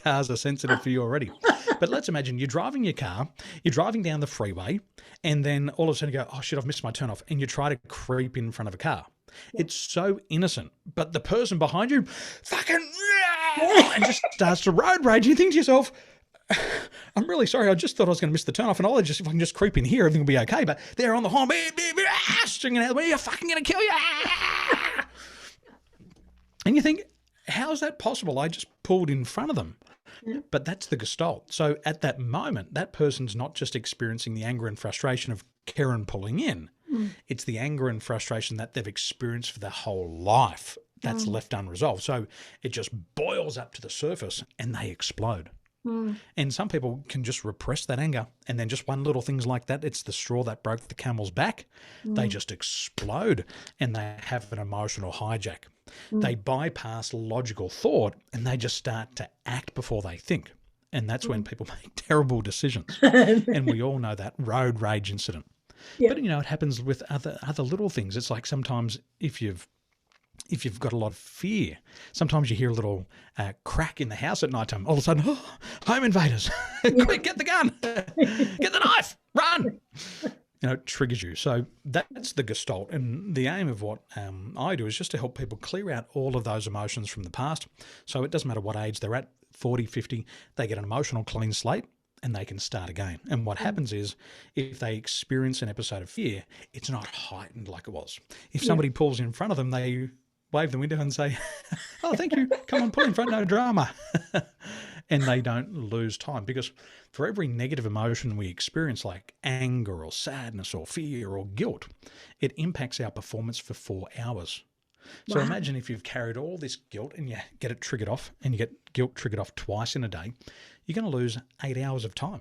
cars are sensitive for you already, but let's imagine you're driving your car, you're driving down the freeway, and then all of a sudden you go, oh shit, I've missed my turn off, and you try to creep in front of a car. It's so innocent, but the person behind you fucking and just starts to road rage. You think to yourself, I'm really sorry, I just thought I was going to miss the turn off, and if I can just creep in here, everything will be okay. But they're on the horn, stringing out, we're fucking going to kill you. And you think, how is that possible? I just pulled in front of them. Yeah. But that's the gestalt. So at that moment, that person's not just experiencing the anger and frustration of Karen pulling in. It's the anger and frustration that they've experienced for their whole life that's left unresolved. So it just boils up to the surface and they explode. And some people can just repress that anger, and then just one little things like that, it's the straw that broke the camel's back. They just explode and they have an emotional hijack. They bypass logical thought and they just start to act before they think. And that's when people make terrible decisions. And we all know that road rage incident. Yeah. But, it happens with other little things. It's like sometimes if you've got a lot of fear, sometimes you hear a little crack in the house at night time. All of a sudden, oh, home invaders, quick, get the gun, get the knife, run. It triggers you. So that's the gestalt. And the aim of what I do is just to help people clear out all of those emotions from the past. So it doesn't matter what age they're at, 40, 50, they get an emotional clean slate and they can start again. And what happens is if they experience an episode of fear, it's not heightened like it was. If somebody pulls in front of them, they wave the window and say, oh, thank you. Come on, pull in front, no drama. And they don't lose time, because for every negative emotion we experience, like anger or sadness or fear or guilt, it impacts our performance for 4 hours. So imagine if you've carried all this guilt and you get it triggered off, and you get guilt triggered off twice in a day, you're going to lose 8 hours of time.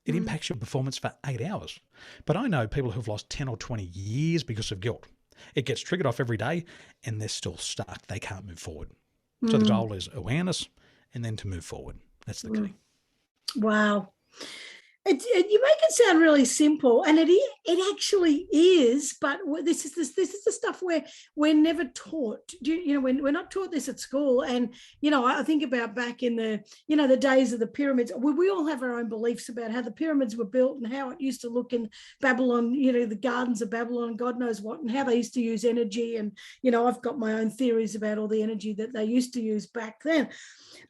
It impacts your performance for 8 hours. But I know people who've lost 10 or 20 years because of guilt. It gets triggered off every day and they're still stuck. They can't move forward. So the goal is awareness and then to move forward. That's the key. Wow. You make it sound really simple, and it actually is. But this is the stuff where we're never taught. We're not taught this at school. And I think about back in the days of the pyramids. We all have our own beliefs about how the pyramids were built and how it used to look in Babylon. The gardens of Babylon, God knows what, and how they used to use energy. And I've got my own theories about all the energy that they used to use back then.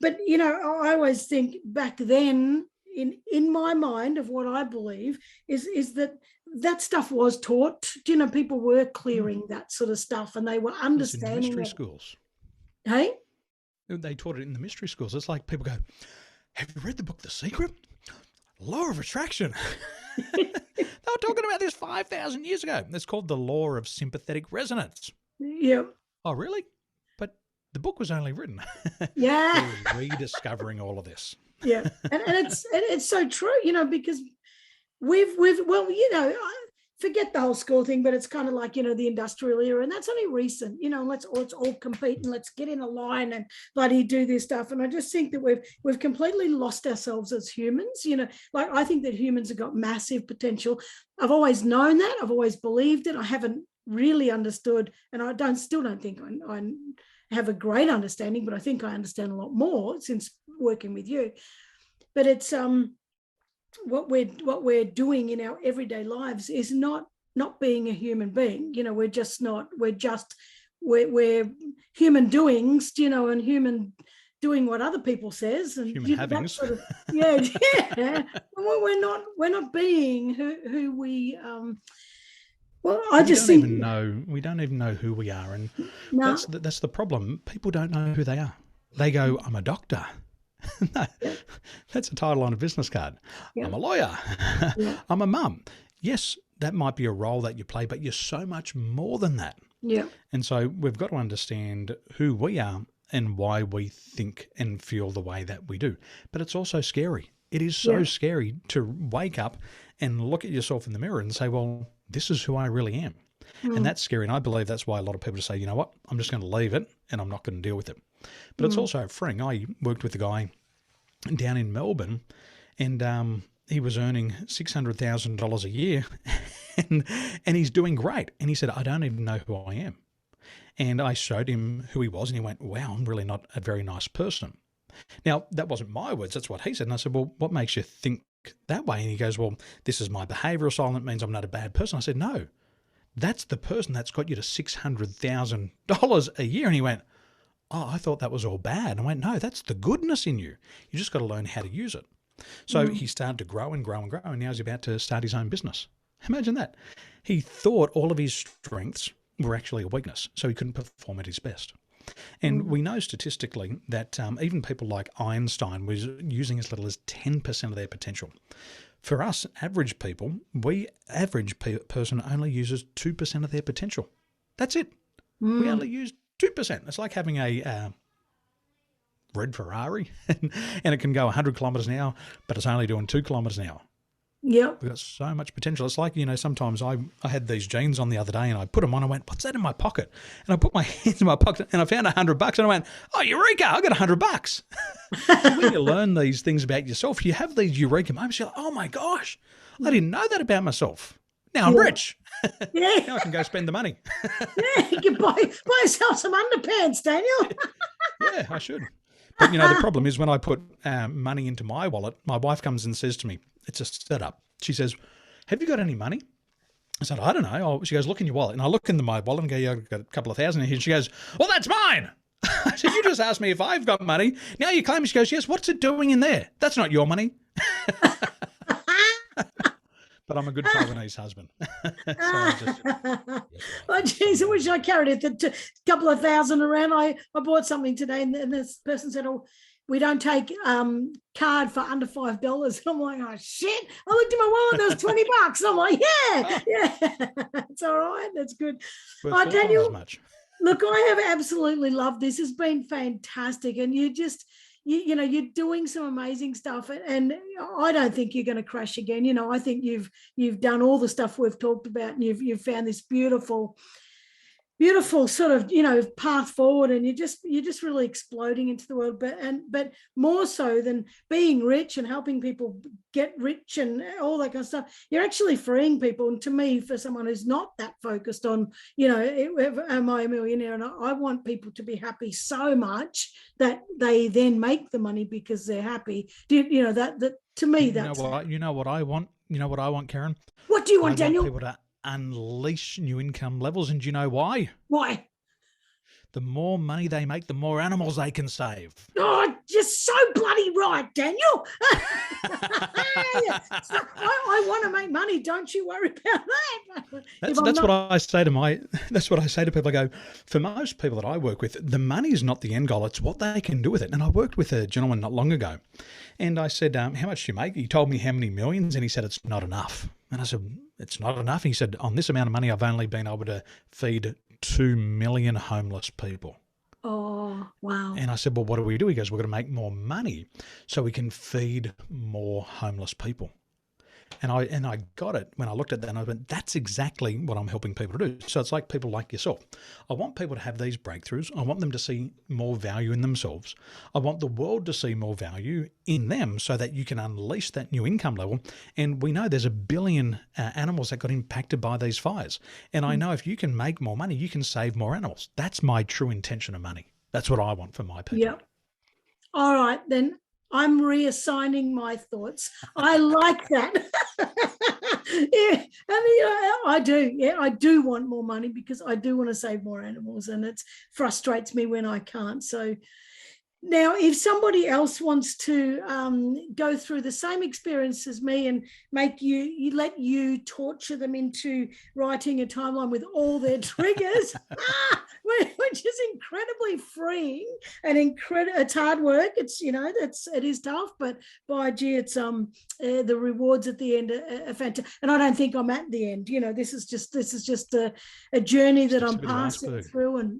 But I always think back then, in my mind, of what I believe is that stuff was taught. People were clearing that sort of stuff, and they were understanding it's in mystery it. schools. Hey? They taught it in the mystery schools. It's like people go, have you read the book The Secret? Law of Attraction. They were talking about this 5,000 years ago. It's called the Law of Sympathetic Resonance. Yeah. Oh, really? But the book was only written. Yeah. We're rediscovering all of this. Yeah, and it's so true, because we've forget the whole school thing, but it's kind of like the industrial era, and that's only recent. Let's all compete and let's get in a line and bloody do this stuff. And I just think that we've completely lost ourselves as humans. Like, I think that humans have got massive potential. I've always known that. I've always believed it. I haven't really understood, and I still don't think I have a great understanding, but I think I understand a lot more since working with you. But it's what we're doing in our everyday lives is not being a human being. We're just not. We're human doings, and human doing what other people says, and human havings. Sort of, yeah. We're not being who we. Well, we don't even know who we are, and no. that's the problem. People don't know who they are. They go, I'm a doctor. No, that's a title on a business card. Yeah. I'm a lawyer. Yeah. I'm a mum. Yes, that might be a role that you play, but you're so much more than that. Yeah. And so we've got to understand who we are and why we think and feel the way that we do. But it's also scary. It is so scary to wake up and look at yourself in the mirror and say, well, this is who I really am. And that's scary. And I believe that's why a lot of people say, you know what, I'm just going to leave it and I'm not going to deal with it. But it's also freeing. I worked with a guy down in Melbourne, and he was earning $600,000 a year and he's doing great. And he said, I don't even know who I am. And I showed him who he was, and he went, wow, I'm really not a very nice person. Now, that wasn't my words. That's what he said. And I said, well, what makes you think that way? And he goes, well, this is my behavioural style, and it means I'm not a bad person. I said, no, that's the person that's got you to $600,000 a year. And he went, oh, I thought that was all bad. And I went, no, that's the goodness in you. You just got to learn how to use it. So he started to grow and grow and grow, and now he's about to start his own business. Imagine that. He thought all of his strengths were actually a weakness, so he couldn't perform at his best. And we know statistically that even people like Einstein was using as little as 10% of their potential. For us average people, person only uses 2% of their potential. That's it. We only use 2%. It's like having a red Ferrari and it can go 100 kilometres an hour, but it's only doing 2 kilometres an hour. Yep. We've got so much potential. It's like, sometimes I had these jeans on the other day and I put them on. I went, what's that in my pocket? And I put my hands in my pocket and I found $100 and I went, oh, eureka, I got $100. So when you learn these things about yourself, you have these eureka moments. You're like, oh my gosh, I didn't know that about myself. Now I'm rich. Yeah. Now I can go spend the money. Yeah, you can buy yourself some underpants, Daniel. Yeah, I should. But, the problem is when I put money into my wallet, my wife comes and says to me, it's a setup. She says, have you got any money? I said, I don't know. She goes, look in your wallet. And I look into my wallet and go, yeah, I've got a couple of thousand in here. She goes, well, that's mine. I said, you just asked me if I've got money. Now you claim. She goes, yes, what's it doing in there? That's not your money. But I'm a good Taiwanese husband. Oh, geez, I wish I carried it. A couple of thousand around. I bought something today and this person said, oh, we don't take card for under $5. And I'm like, oh, shit. I looked in my wallet, there was $20. I'm like, yeah, it's all right. That's good. Worth Daniel, as much. Look, I have absolutely loved this. It's been fantastic. And you're doing some amazing stuff, and I don't think you're going to crash again. I think you've done all the stuff we've talked about, and you've found this beautiful sort of path forward, and you're just really exploding into the world. But more so than being rich and helping people get rich and all that kind of stuff, you're actually freeing people. And to me, for someone who's not that focused on, am I a millionaire? And I want people to be happy so much that they then make the money because they're happy. That to me, that's you know what I want. You know what I want, Karen? What do you want, Daniel? I want people to unleash new income levels. And do you know why? Why? The more money they make, the more animals they can save. Oh, you're so bloody right, Daniel. I want to make money. Don't you worry about that. That's what I say to people. I go, for most people that I work with, the money is not the end goal. It's what they can do with it. And I worked with a gentleman not long ago, and I said, how much do you make? He told me how many millions, and he said, it's not enough. And I said, it's not enough. And he said, on this amount of money, I've only been able to feed 2 million homeless people. Oh, wow. And I said, well, what do we do? He goes, we're going to make more money so we can feed more homeless people. And I got it when I looked at that, and I went, that's exactly what I'm helping people to do. So it's like people like yourself. I want people to have these breakthroughs. I want them to see more value in themselves. I want the world to see more value in them so that you can unleash that new income level. And we know there's 1 billion animals that got impacted by these fires. And I know if you can make more money, you can save more animals. That's my true intention of money. That's what I want for my people. Yeah. All right, then. I'm reassigning my thoughts. I like that. Yeah, and I do. Yeah, I do want more money because I do want to save more animals, and it frustrates me when I can't. So now, if somebody else wants to go through the same experience as me and let you torture them into writing a timeline with all their triggers, which is incredibly freeing and it's hard work. It is tough, but by gee, it's the rewards at the end are fantastic. And I don't think I'm at the end. This is just a journey that I'm passing through, and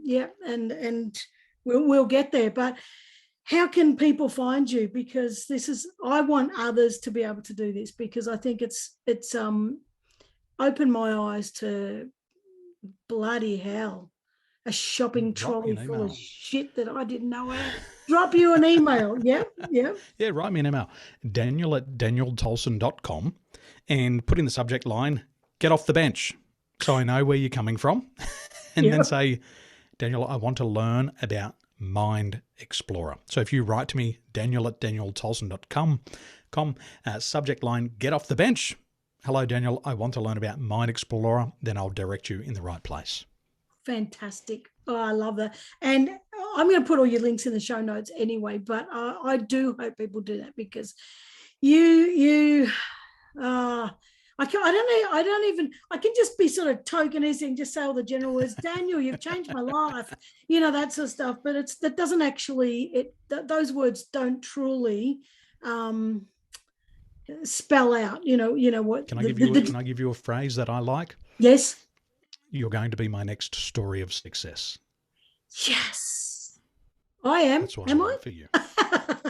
we'll get there. But how can people find you? Because I want others to be able to do this, because I think it's opened my eyes to bloody hell, a shopping trolley full of shit that I didn't know how. Drop you an email. Yeah. Yeah, write me an email, daniel@danieltolson.com, and put in the subject line, get off the bench, so I know where you're coming from. And then say, Daniel, I want to learn about Mind Explorer. So if you write to me, daniel@danieltolson.com, subject line, get off the bench. Hello, Daniel, I want to learn about Mind Explorer. Then I'll direct you in the right place. Fantastic. Oh, I love that. And I'm going to put all your links in the show notes anyway, but I do hope people do that, because I don't even, I can just be sort of tokenistic and just say all the general words. Daniel, you've changed my life, that sort of stuff. But that doesn't actually, those words don't truly spell out, what. Can I give you a phrase that I like? Yes. You're going to be my next story of success. Yes, I am. That's what am I I? want for you.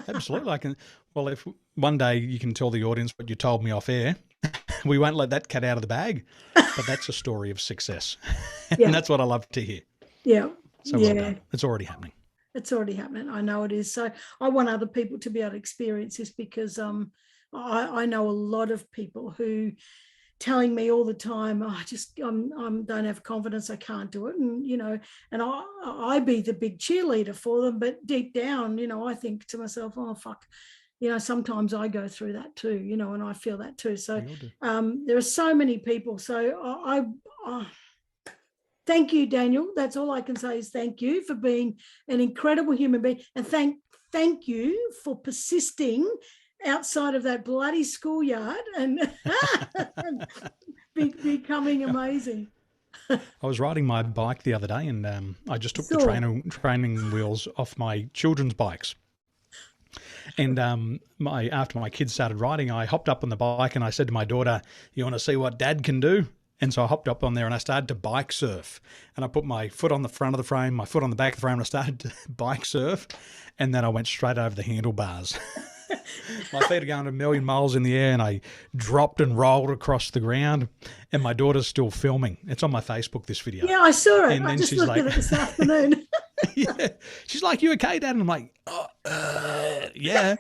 Absolutely. I can. Well, if one day you can tell the audience what you told me off air, we won't let that cat out of the bag. But that's a story of success, Yeah. and that's what I love to hear. Yeah. So well done. It's already happening. It's already happening. I know it is. So I want other people to be able to experience this because I know a lot of people who telling me all the time, I don't have confidence, I can't do it. And I be the big cheerleader for them, but deep down, I think to myself, oh, fuck, sometimes I go through that too, and I feel that too. So there are so many people. So I thank you, Daniel. That's all I can say is thank you for being an incredible human being. And thank you for persisting outside of that bloody schoolyard and becoming amazing. I was riding my bike the other day and I just took the training wheels off my children's bikes. And after my kids started riding, I hopped up on the bike and I said to my daughter, "You want to see what Dad can do?" And so I hopped up on there and I started to bike surf. And I put my foot on the front of the frame, my foot on the back of the frame, and I started to bike surf. And then I went straight over the handlebars. My feet are going a million miles in the air and I dropped and rolled across the ground. And my daughter's still filming. It's on my Facebook, this video. Yeah, I saw it. And I just looked at it this afternoon. Yeah. She's like, "You okay, Dad?" And I'm like, "Oh, yeah."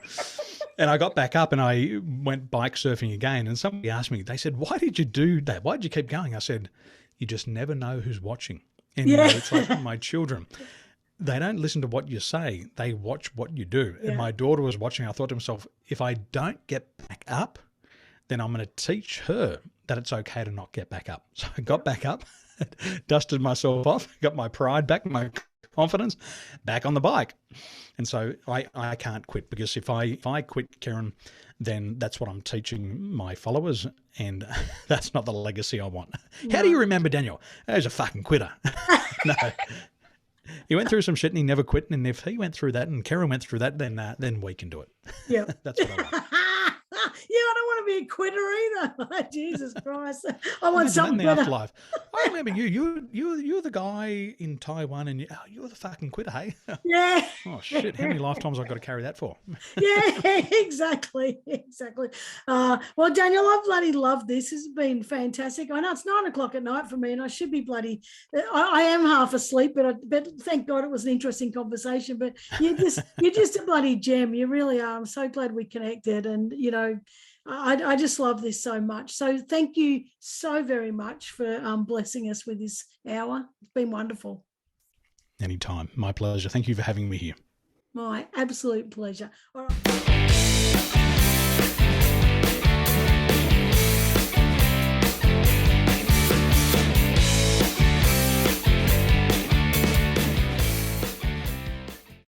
And I got back up and I went bike surfing again. And somebody asked me, they said, "Why did you do that? Why did you keep going?" I said, "You just never know who's watching." And it's like my children. They don't listen to what you say. They watch what you do. Yeah. And my daughter was watching. I thought to myself, if I don't get back up, then I'm going to teach her that it's okay to not get back up. So I got back up, dusted myself off, got my pride back, my confidence back on the bike. And so I can't quit, because if I quit, Karen, then that's what I'm teaching my followers, and that's not the legacy I want. No. How do you remember Daniel? He's a fucking quitter. No. He went through some shit and he never quit. And if he went through that and Karen went through that, then we can do it. Yeah. That's what I want. Yeah, I don't want to be a quitter either. Jesus Christ. I want something in the better. Afterlife. I remember you're the guy in Taiwan and you're the fucking quitter, hey? Yeah. Oh, shit. How many lifetimes I've got to carry that for? Yeah, exactly. Well, Daniel, I bloody love this. This has been fantastic. I know it's 9 o'clock at night for me and I should be I am half asleep, but thank God it was an interesting conversation. But you're just a bloody gem. You really are. I'm so glad we connected. And, I just love this so much. So thank you so very much for blessing us with this hour. It's been wonderful. Anytime. My pleasure. Thank you for having me here. My absolute pleasure. All right.